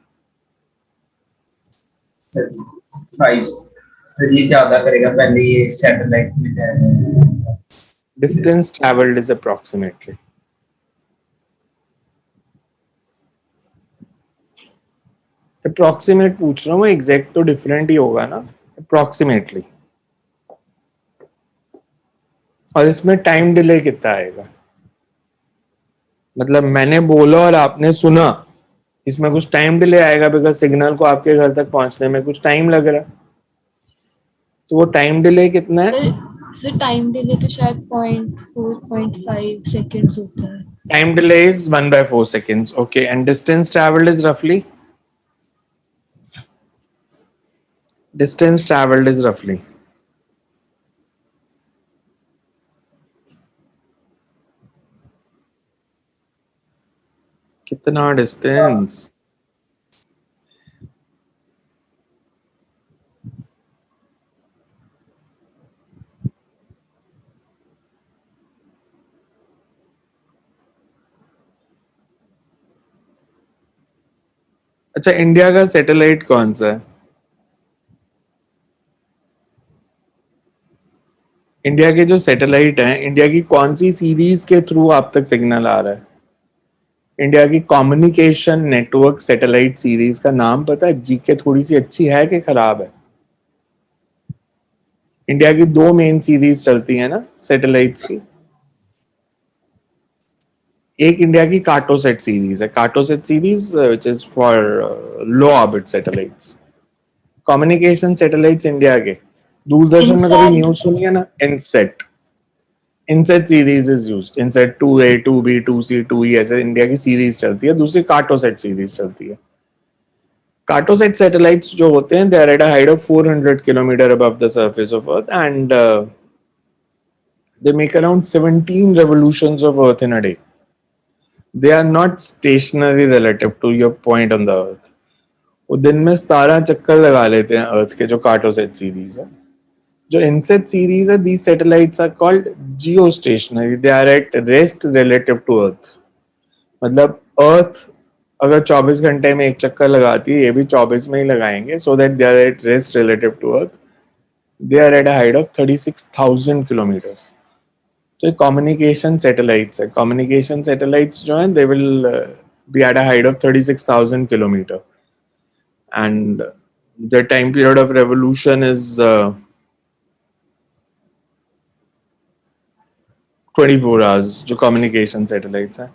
5. फिर ये क्या अदा करेगा? पहले ये सैटेलाइट में जाएगा. Distance traveled is approximately. Approximate पूछ रहा हूँ, एग्जैक्ट तो डिफरेंट ही होगा ना. Approximately. और इसमें टाइम डिले कितना आएगा? मतलब मैंने बोला और आपने सुना, इसमें कुछ टाइम डिले आएगा बिकॉज सिग्नल को आपके घर तक पहुंचने में कुछ टाइम लग रहा है. तो वो टाइम डिले कितना है? सर टाइम डिले तो शायद 0.4-0.5 सेकेंड्स होता है. Time delay is 1/4 seconds. Okay, and distance traveled is roughly? Distance traveled is roughly. कितना distance? अच्छा, इंडिया का सैटेलाइट कौन सा है? इंडिया के जो सैटेलाइट हैं, इंडिया की कौन सी सीरीज के थ्रू आप तक सिग्नल आ रहा है? इंडिया की कम्युनिकेशन नेटवर्क सैटेलाइट सीरीज का नाम पता है? जीके थोड़ी सी अच्छी है कि खराब है? इंडिया की 2 मेन सीरीज चलती है ना सैटेलाइट्स की. एक इंडिया की कार्टोसेट सीरीज है, Cartosat series which is for low orbit satellites. Communication satellites India के, दूरदर्शन में कभी न्यूज सुनी है ना? INSAT. INSAT series is used. INSAT 2A 2B 2C 2E ऐसे इंडिया की सीरीज चलती है. दूसरी कार्टोसेट सीरीज चलती है. कार्टोसेट सैटेलाइट्स जो होते हैं, they are at a height of 400 kilometre above the surface of earth and they make around 17 revolutions of earth in a day. They are not stationary relative to your point on the earth. वो दिन में 17 चक्कर लगा लेते हैं अर्थ के, जो Cartosat series है. जो इनसेट सीरीज है, these satellites are called geostationary. They are at rest relative to earth. मतलब अर्थ अगर 24 घंटे में एक चक्कर लगाती है, ये भी 24 में ही लगाएंगे, so that they are at rest relative to earth. They are at a height of 36,000 kilometers. तो कम्युनिकेशन सैटेलाइट्स है. कम्युनिकेशन सैटेलाइट्स जो हैं, they will be eight a height of 36,000 kilometre and the time period of revolution is 24 hours, जो communication satellites हैं.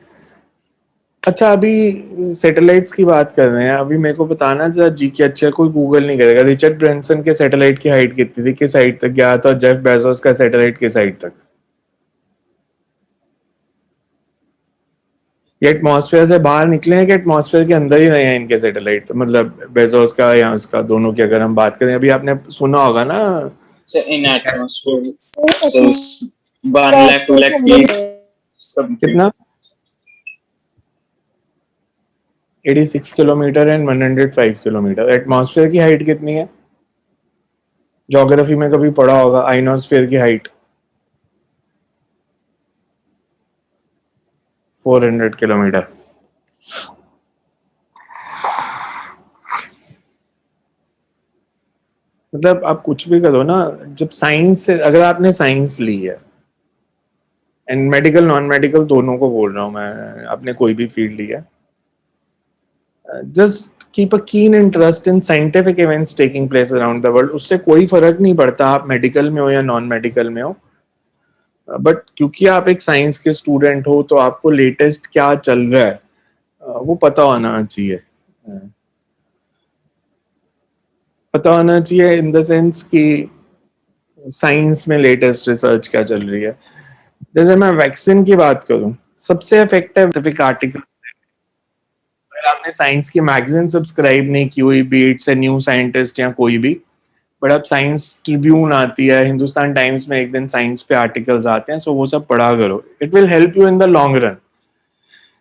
अच्छा, अभी satellites की बात कर रहे हैं. अभी मेरे को बताना जरा जी के, अच्छा कोई गूगल नहीं करेगा, रिचर्ड ब्रैंसन के सैटेलाइट की हाइट कितनी थी, किस हाइट तक गया था? जेफ बेजोस का सैटेलाइट किस हाइट तक? ये एटमॉस्फेयर से बाहर निकले हैं कि एटमॉस्फेयर के अंदर ही रहे हैं इनके सैटेलाइट? मतलब बेजोस का या उसका, दोनों की अगर हम बात करें, अभी आपने सुना होगा ना. in atmosphere. So 1 lakh, 2 lakh feet. Something. कितना? 86 किलोमीटर एंड 105 किलोमीटर. एटमॉस्फेयर की हाइट कितनी है? ज्योग्राफी में कभी पढ़ा होगा, आइनोस्फेयर की हाइट 400 किलोमीटर. मतलब आप कुछ भी करो ना, जब साइंस से, अगर आपने साइंस ली है, एंड मेडिकल नॉन मेडिकल दोनों को बोल रहा हूँ मैं, आपने कोई भी फील्ड ली है, just keep a keen interest in scientific events taking place around the world. उससे कोई फर्क नहीं पड़ता आप मेडिकल में हो या नॉन मेडिकल में हो, बट क्योंकि आप एक साइंस के स्टूडेंट हो तो आपको लेटेस्ट क्या चल रहा है वो पता होना चाहिए. पता होना चाहिए इन द सेंस कि साइंस में लेटेस्ट रिसर्च क्या चल रही है. जैसे मैं वैक्सीन की बात करूं, सबसे इफेक्टिव साइंटिफिक आर्टिकल, अगर आपने साइंस की मैगजीन सब्सक्राइब नहीं की हुई, बीट्स ए न्यू साइंटिस्ट या कोई भी, बट अब साइंस ट्रिब्यून आती है, हिंदुस्तान टाइम्स में एक दिन साइंस पे आर्टिकल्स आते हैं, सो वो सब पढ़ा करो. It will help you in the long run.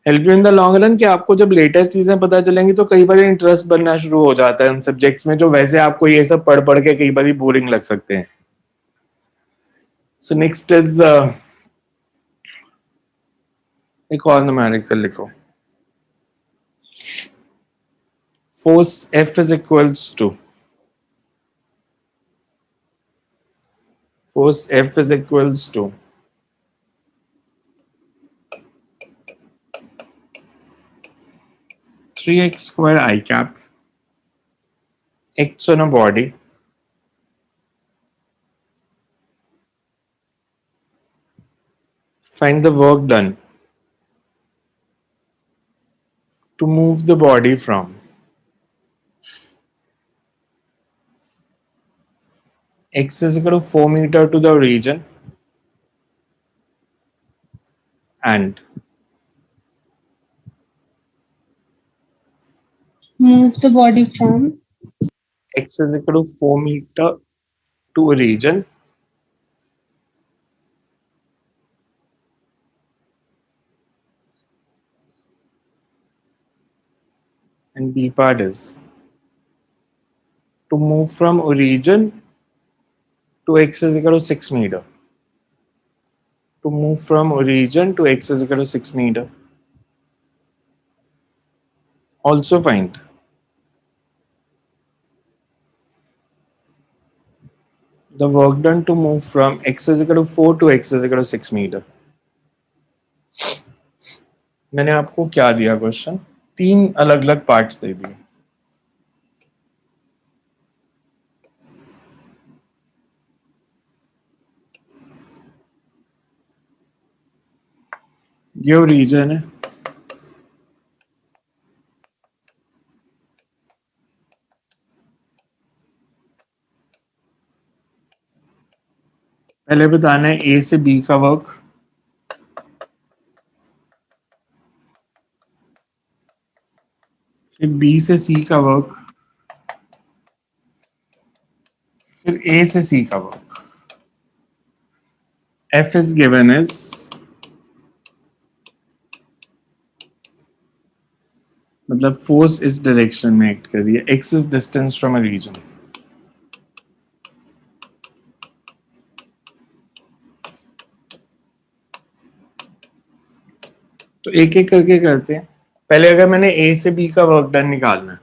Help you in the long run कि आपको जब लेटेस्ट चीजें पता चलेंगी तो कई बार इंटरेस्ट बनना शुरू हो जाता है उन सब्जेक्ट्स में, जो वैसे आपको ये सब पढ़ पढ़ के कई बार बोरिंग लग सकते हैं. सो नेक्स्ट इज एक और न्यूमेरिकल लिखो. Force F is equals to, force F is equals to 3x square I cap, x on a body, find the work done to move the body from x is equal to 4 meter to the origin and Move the body from x is equal to 4 meter to origin and b part is to move from origin to x is equal to 6 meter. To move from origin to x is equal to 6 meter. Also find the work done to move from x is equal to 4 to x is equal to 6 meter. मैंने आपको क्या दिया question? 3 अलग अलग parts दे दिए. ये origin है, पहले बताना है ए से बी का वर्क, फिर बी से सी का वर्क, फिर ए से सी का work. F is given as मतलब फोर्स इस डायरेक्शन में एक्ट कर रही है, x is distance from a region. तो एक एक करके करते हैं. पहले अगर मैंने ए से बी का वर्क डन निकालना है,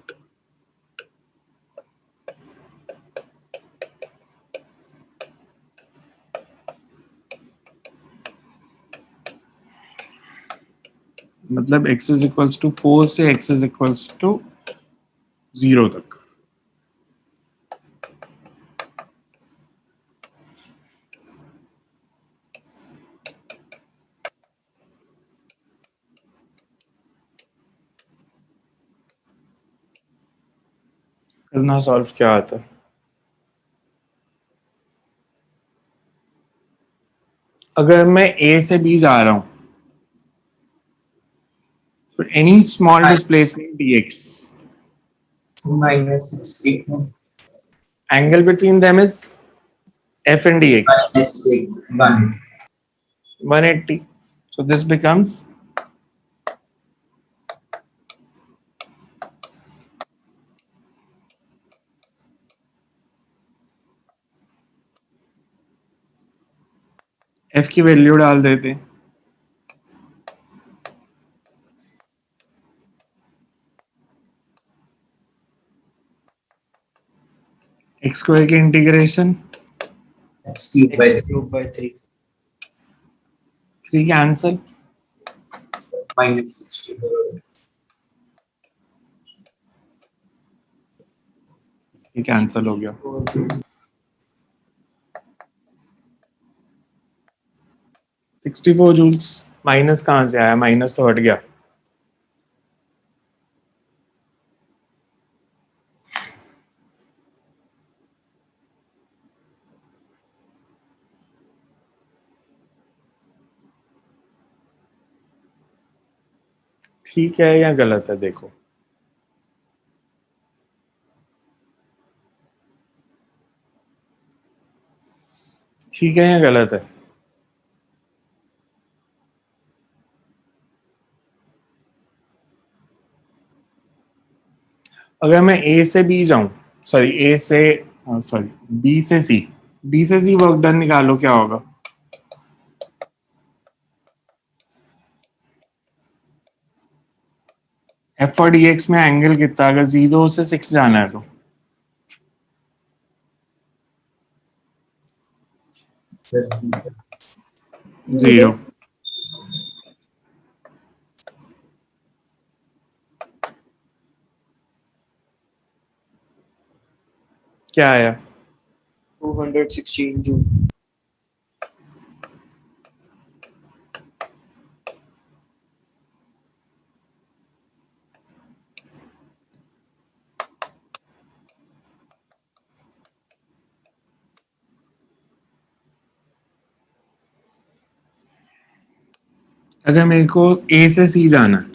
मतलब x इज इक्वल्स टू 4 से x इज इक्वल्स टू 0 तक. करना सॉल्व क्या आता है? अगर मैं ए से बी जा रहा हूं, for any small displacement dx, minus 62 angle between them is f and dx, minus 1. 180. So this becomes f की वैल्यू डाल देते हैं. x स्क्वायर की integration X cube by 3 3 cancel, minus 62. ये कैंसल हो गया. 64 जूल्स. माइनस कहां से आया? माइनस तो हट गया. ठीक है या गलत है? देखो, ठीक है या गलत है? अगर मैं ए से बी जाऊं, सॉरी ए से सॉरी बी से सी, बी से सी वर्क डन निकालो, क्या होगा? एफ और डी एक्स में एंगल कितना? अगर 0 से 6 जाना है तो 0. क्या आया? 216 जूल. अगर मेरे को ए से सी जाना है,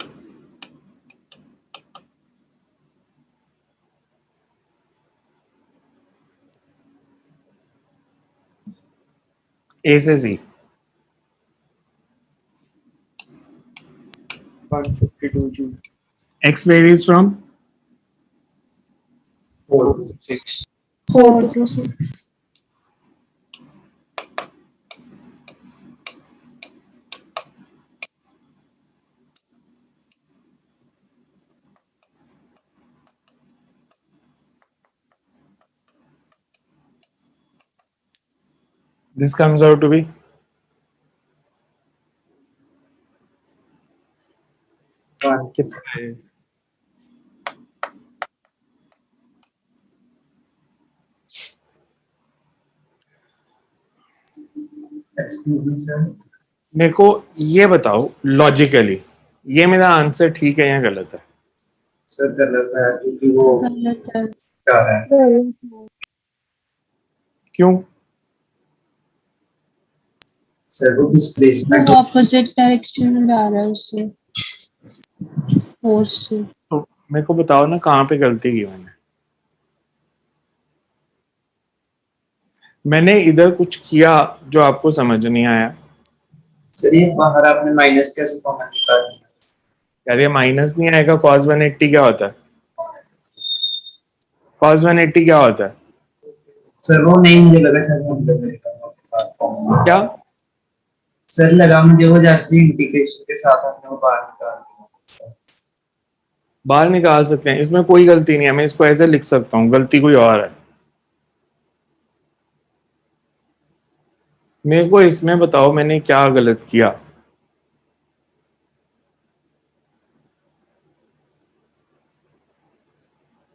ए से C 152 joule. X varies from 4 6. 4 to 6. This comes out to be कितना है? Excuse me sir. मेरे को ये बताओ लॉजिकली, ये मेरा आंसर ठीक है या गलत है? सर गलत है क्योंकि वो गलत है। क्या है. क्यों? सर वो डिस्प्लेसमेंट ऑपोजिट डायरेक्शन में जा रहा है उससे, फोर्स से। तो मेरे को बताओ ना कहाँ पे गलती की मैंने? मैंने इधर कुछ किया जो आपको समझ नहीं आया। सर ये बाहर आपने माइनस कैसे कॉमन निकाल दिया. यार ये माइनस नहीं आएगा। cos 180 क्या होता है? cos 180 क्या होता है? सर वो नहीं मुझे लगा शायद हम लोग निकाल. क्या? सर लगा मुझे वो जैसे इंटीग्रेशन के साथ हमने वो बाहर निकाल दिया. बाहर निकाल सकते हैं, इसमें कोई गलती नहीं है। मैं इसको ऐसे लिख सकता हूँ, गलती कोई और है। मेरे को इसमें बताओ मैंने क्या गलत किया?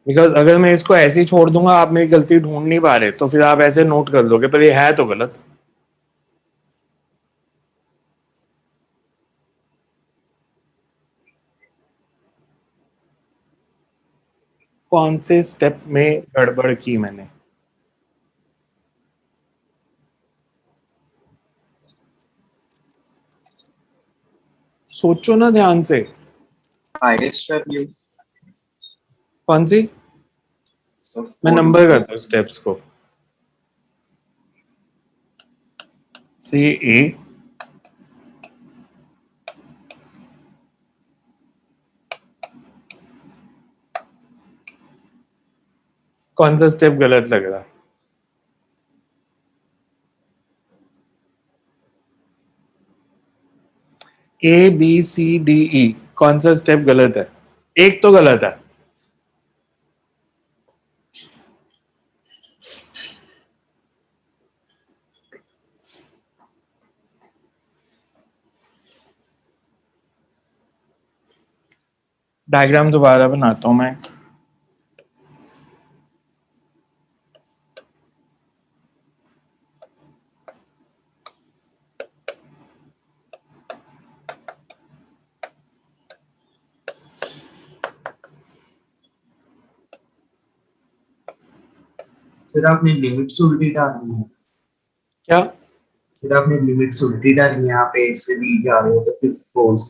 बिकॉज अगर मैं इसको ऐसे ही छोड़ दूंगा, आप मेरी गलती ढूंढ नहीं पा रहे, तो फिर आप ऐसे नोट कर लोगे पर ये है तो गलत। कौन से स्टेप में गड़बड़ की मैंने? सोचो ना ध्यान से। Highest value. कौन सी? So मैं 4. नंबर करता हूँ स्टेप्स को। सी ए, कौन सा स्टेप गलत लग रहा? A B C D E, कौन सा स्टेप गलत है? एक तो गलत है। डायग्राम दोबारा बनाता हूं मैं। सर आपने लिमिट्स उल्टी डाली है. क्या? सर आपने लिमिट्स उल्टी डाली है. आप ए से बी जा रहे हो तो फिर फोर्स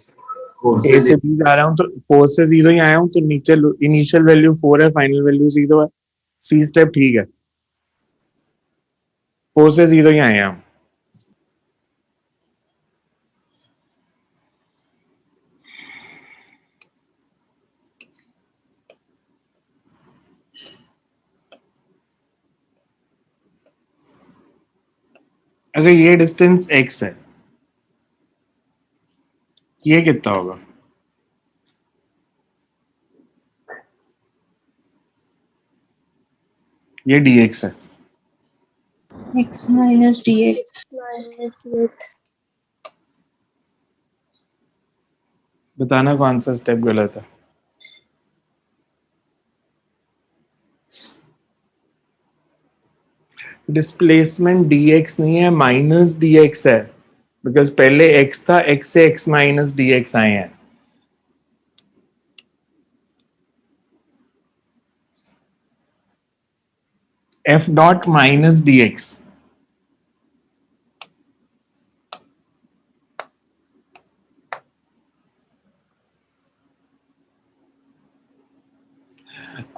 फोर्स ए से से बी जा रहा हूं तो 4 से 0 ही आया हूं, तो नीचे इनिशियल वैल्यू 4 है, फाइनल वैल्यू 0 है। सी स्टेप ठीक है, 4 से 0 ही आए हैं हम। अगर ये डिस्टेंस x है, ये कितना होगा? ये dx है। x minus dx. बताना कौन सा स्टेप गलत है? डिस्प्लेसमेंट dx नहीं है, माइनस dx है, बिकॉज पहले x था, x से x माइनस dx आए हैं. f dot minus dx.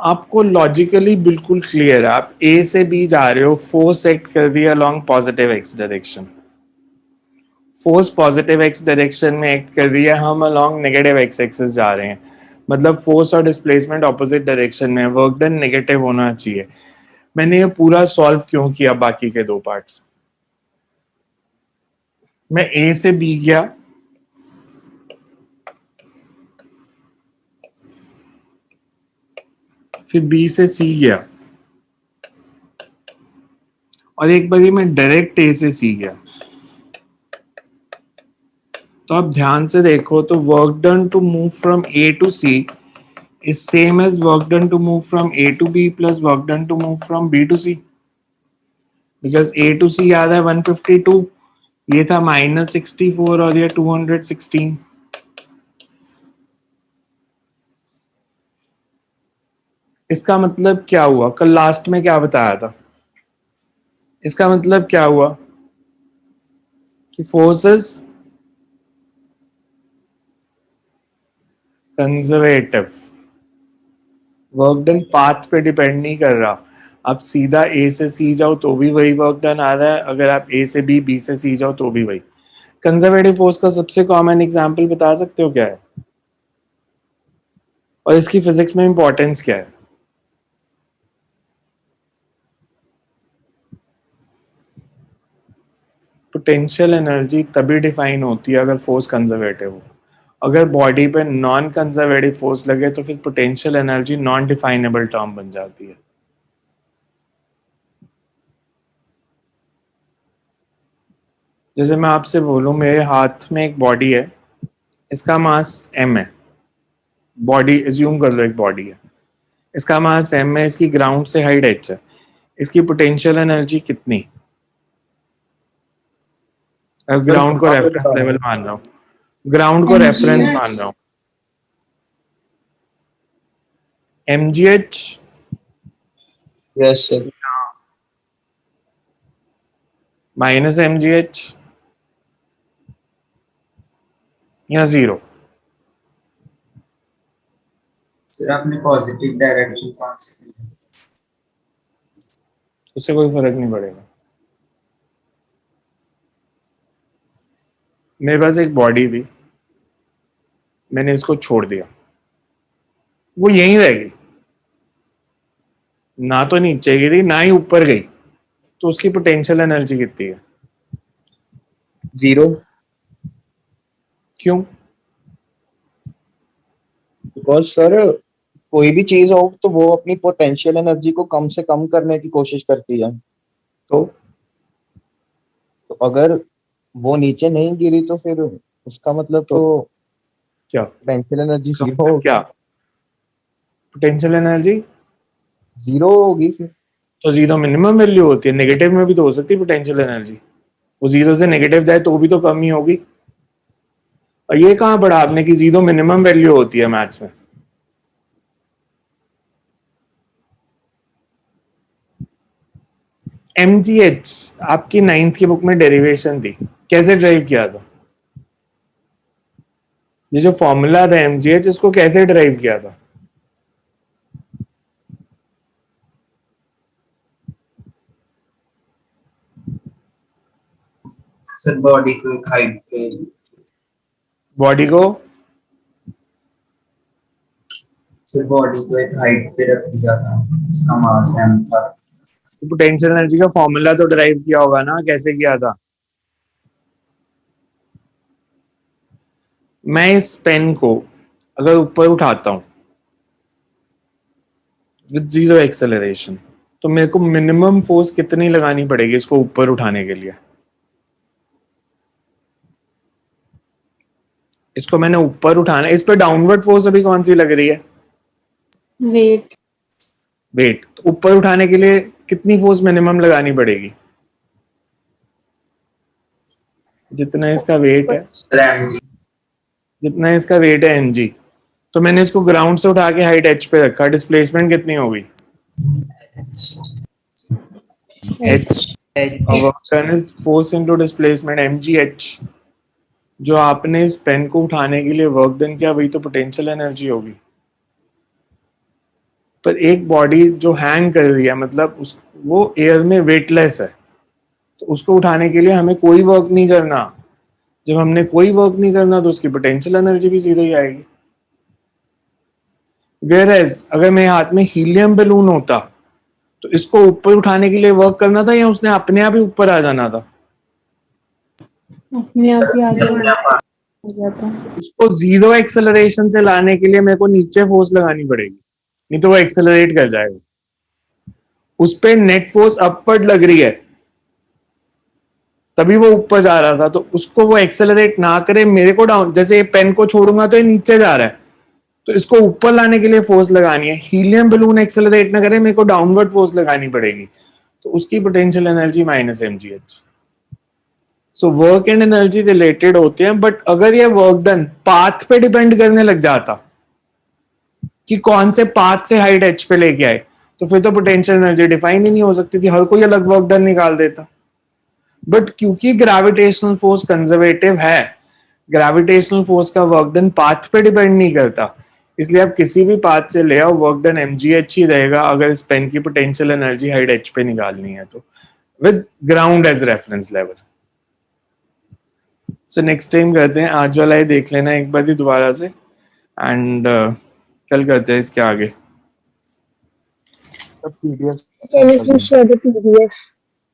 आपको लॉजिकली बिल्कुल क्लियर है, आप A से B जा रहे हो, फोर्स एक्ट कर रही है along positive x direction. Force positive x direction में एक्ट कर रही है, हम अलोंग नेगेटिव x एक्सिस जा रहे हैं. मतलब फोर्स और डिस्प्लेसमेंट ऑपोजिट डायरेक्शन में, वर्क डन नेगेटिव होना चाहिए. मैंने ये पूरा सॉल्व क्यों किया बाकी के दो पार्ट्स. मैं A से B गया, फिर B से C गया, और एक बार मैं डायरेक्ट A से C गया. तो आप ध्यान से देखो तो work done to move from A to C is same as work done to move from A to B plus work done to move from B to C. Because A to C याद है 152, ये था -64 और ये 216. इसका मतलब क्या हुआ, कल लास्ट में क्या बताया था. इसका मतलब क्या हुआ कि forces conservative, work done path पे डिपेंड नहीं कर रहा. आप सीधा A से C जाओ तो भी वही वर्क डन आ रहा है, अगर आप A से B, B से C जाओ तो भी वही. कंजर्वेटिव फोर्स का सबसे कॉमन एग्जांपल बता सकते हो क्या है, और इसकी फिजिक्स में इंपॉर्टेंस क्या है. पोटेंशियल एनर्जी तभी डिफाइन होती है अगर फोर्स कंजर्वेटिव हो. अगर बॉडी पे नॉन कंजर्वेटिव फोर्स लगे तो फिर potential energy non definable term बन जाती है. जैसे मैं आपसे बोलूं मेरे हाथ में एक बॉडी है, इसका मास m है. बॉडी एज्यूम कर लो एक बॉडी है, इसका मास m है, इसकी ग्राउंड से हाइट h है. इसकी पोटेंशियल एनर्जी कितनी, ग्राउंड को रेफरेंस लेवल मान रहा हूँ, ग्राउंड को रेफरेंस मान रहा हूँ, mgh yes sir. Minus mgh या 0. सर आपने पॉजिटिव डायरेक्शन कौन सी की? उससे कोई फर्क नहीं पड़ेगा. मेरे पास एक बॉडी थी, मैंने इसको छोड़ दिया, वो यहीं रह गई, ना तो नीचे गिरी ना ही ऊपर गई, तो उसकी पोटेंशियल एनर्जी कितनी है. 0. क्यों. बिकॉज सर कोई भी चीज हो तो वो अपनी पोटेंशियल एनर्जी को कम से कम करने की कोशिश करती है. तो अगर वो नीचे नहीं गिरी तो फिर उसका मतलब तो क्या पोटेंशियल एनर्जी तो जीरो होगी. क्या पोटेंशियल एनर्जी जीरो होगी फिर. तो 0 मिनिमम वैल्यू होती है, नेगेटिव में भी तो हो सकती है पोटेंशियल एनर्जी. वो 0 से नेगेटिव जाए तो भी तो कम ही होगी. और ये कहाँ पढ़ा आपने कि 0 मिनिमम वैल्यू होती है मैथ्स में. mgh आपकी 9th की बुक में डेरिवेशन थी, कैसे ड्राइव किया था. ये जो फॉर्मूला था mgh, इसको कैसे ड्राइव किया था. सर बॉडी को एक हाइट पे, बॉडी को सर बॉडी को एक हाइट पे रख दिया था, उसका मास m था. पोटेंशियल एनर्जी का फॉर्मूला तो ड्राइव किया होगा ना, कैसे किया था. मैं इस पेन को अगर ऊपर उठाता हूं विद 0 एक्सेलरेशन, तो मेरे को मिनिमम फोर्स कितनी लगानी पड़ेगी इसको ऊपर उठाने के लिए. इसको मैंने ऊपर उठाना, इस पे डाउनवर्ड फोर्स अभी कौन सी लग रही है, वेट वेट. तो ऊपर उठाने के लिए कितनी फोर्स मिनिमम लगानी पड़ेगी? जितना इसका वेट है, सर जितना इसका वेट है mg, तो मैंने इसको ग्राउंड से उठा के हाइट h पे रखा, डिस्प्लेसमेंट कितनी होगी? h। और work done is force into displacement mgh। जो आपने इस पेन को उठाने के लिए वर्क डन किया वही तो पोटेंशियल एनर्जी होगी। पर एक बॉडी जो हैंग कर रही है, मतलब वो एयर में वेटलेस है, तो उसको उठाने के लिए हमें कोई वर्क नहीं करना। जब हमने कोई वर्क नहीं करना तो उसकी पोटेंशियल एनर्जी भी सीधे ही आएगी। वेयरएज अगर मेरे हाथ में हीलियम बैलून होता तो इसको ऊपर उठाने के लिए वर्क करना था या उसने अपने आप ही ऊपर आ जाना था? अपने आप ही आगे हो जाता। उसको जीरो एक्सेलरेशन से लाने के लिए मेरे को नीचे फोर्स लगानी पड़ेगी, नहीं तो वो एक्सेलरेट कर जाएगा। उस पे नेट फोर्स अपवर्ड लग रही है तभी वो ऊपर जा रहा था, तो उसको वो एक्सेलरेट ना करे, मेरे को डाउन, जैसे ये पेन को छोड़ूंगा तो ये नीचे जा रहा है, तो इसको ऊपर लाने के लिए फोर्स लगानी है। हीलियम बलून एक्सेलरेट ना करे, मेरे को डाउनवर्ड फोर्स लगानी पड़ेगी, तो उसकी potential energy minus mgh। So work and energy related होते हैं, बट अगर ये वर्क डन पाथ पे डिपेंड करने लग जाता कि कौन से पाथ से हाइट h पे लेके आए, तो फिर तो पोटेंशियल एनर्जी डिफाइन ही नहीं हो सकती थी, हर कोई अलग वर्क डन निकाल देता। बट क्योंकि ग्रेविटेशनल फोर्स कंजर्वेटिव है, ग्रेविटेशनल फोर्स का वर्क डन पाथ पे डिपेंड नहीं करता, इसलिए आप किसी भी पाथ से ले आओ वर्क डन mgh ही रहेगा अगर इस पेन की पोटेंशियल एनर्जी हाइट h पे निकालनी है तो, with ground as reference level. So next time करते हैं, आज वाला ही देख लेना एक बार ही दोबारा से, एंड कल करते हैं इसके आगे। PDF Can you please share the PDF?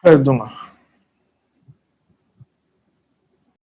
कर दूंगा।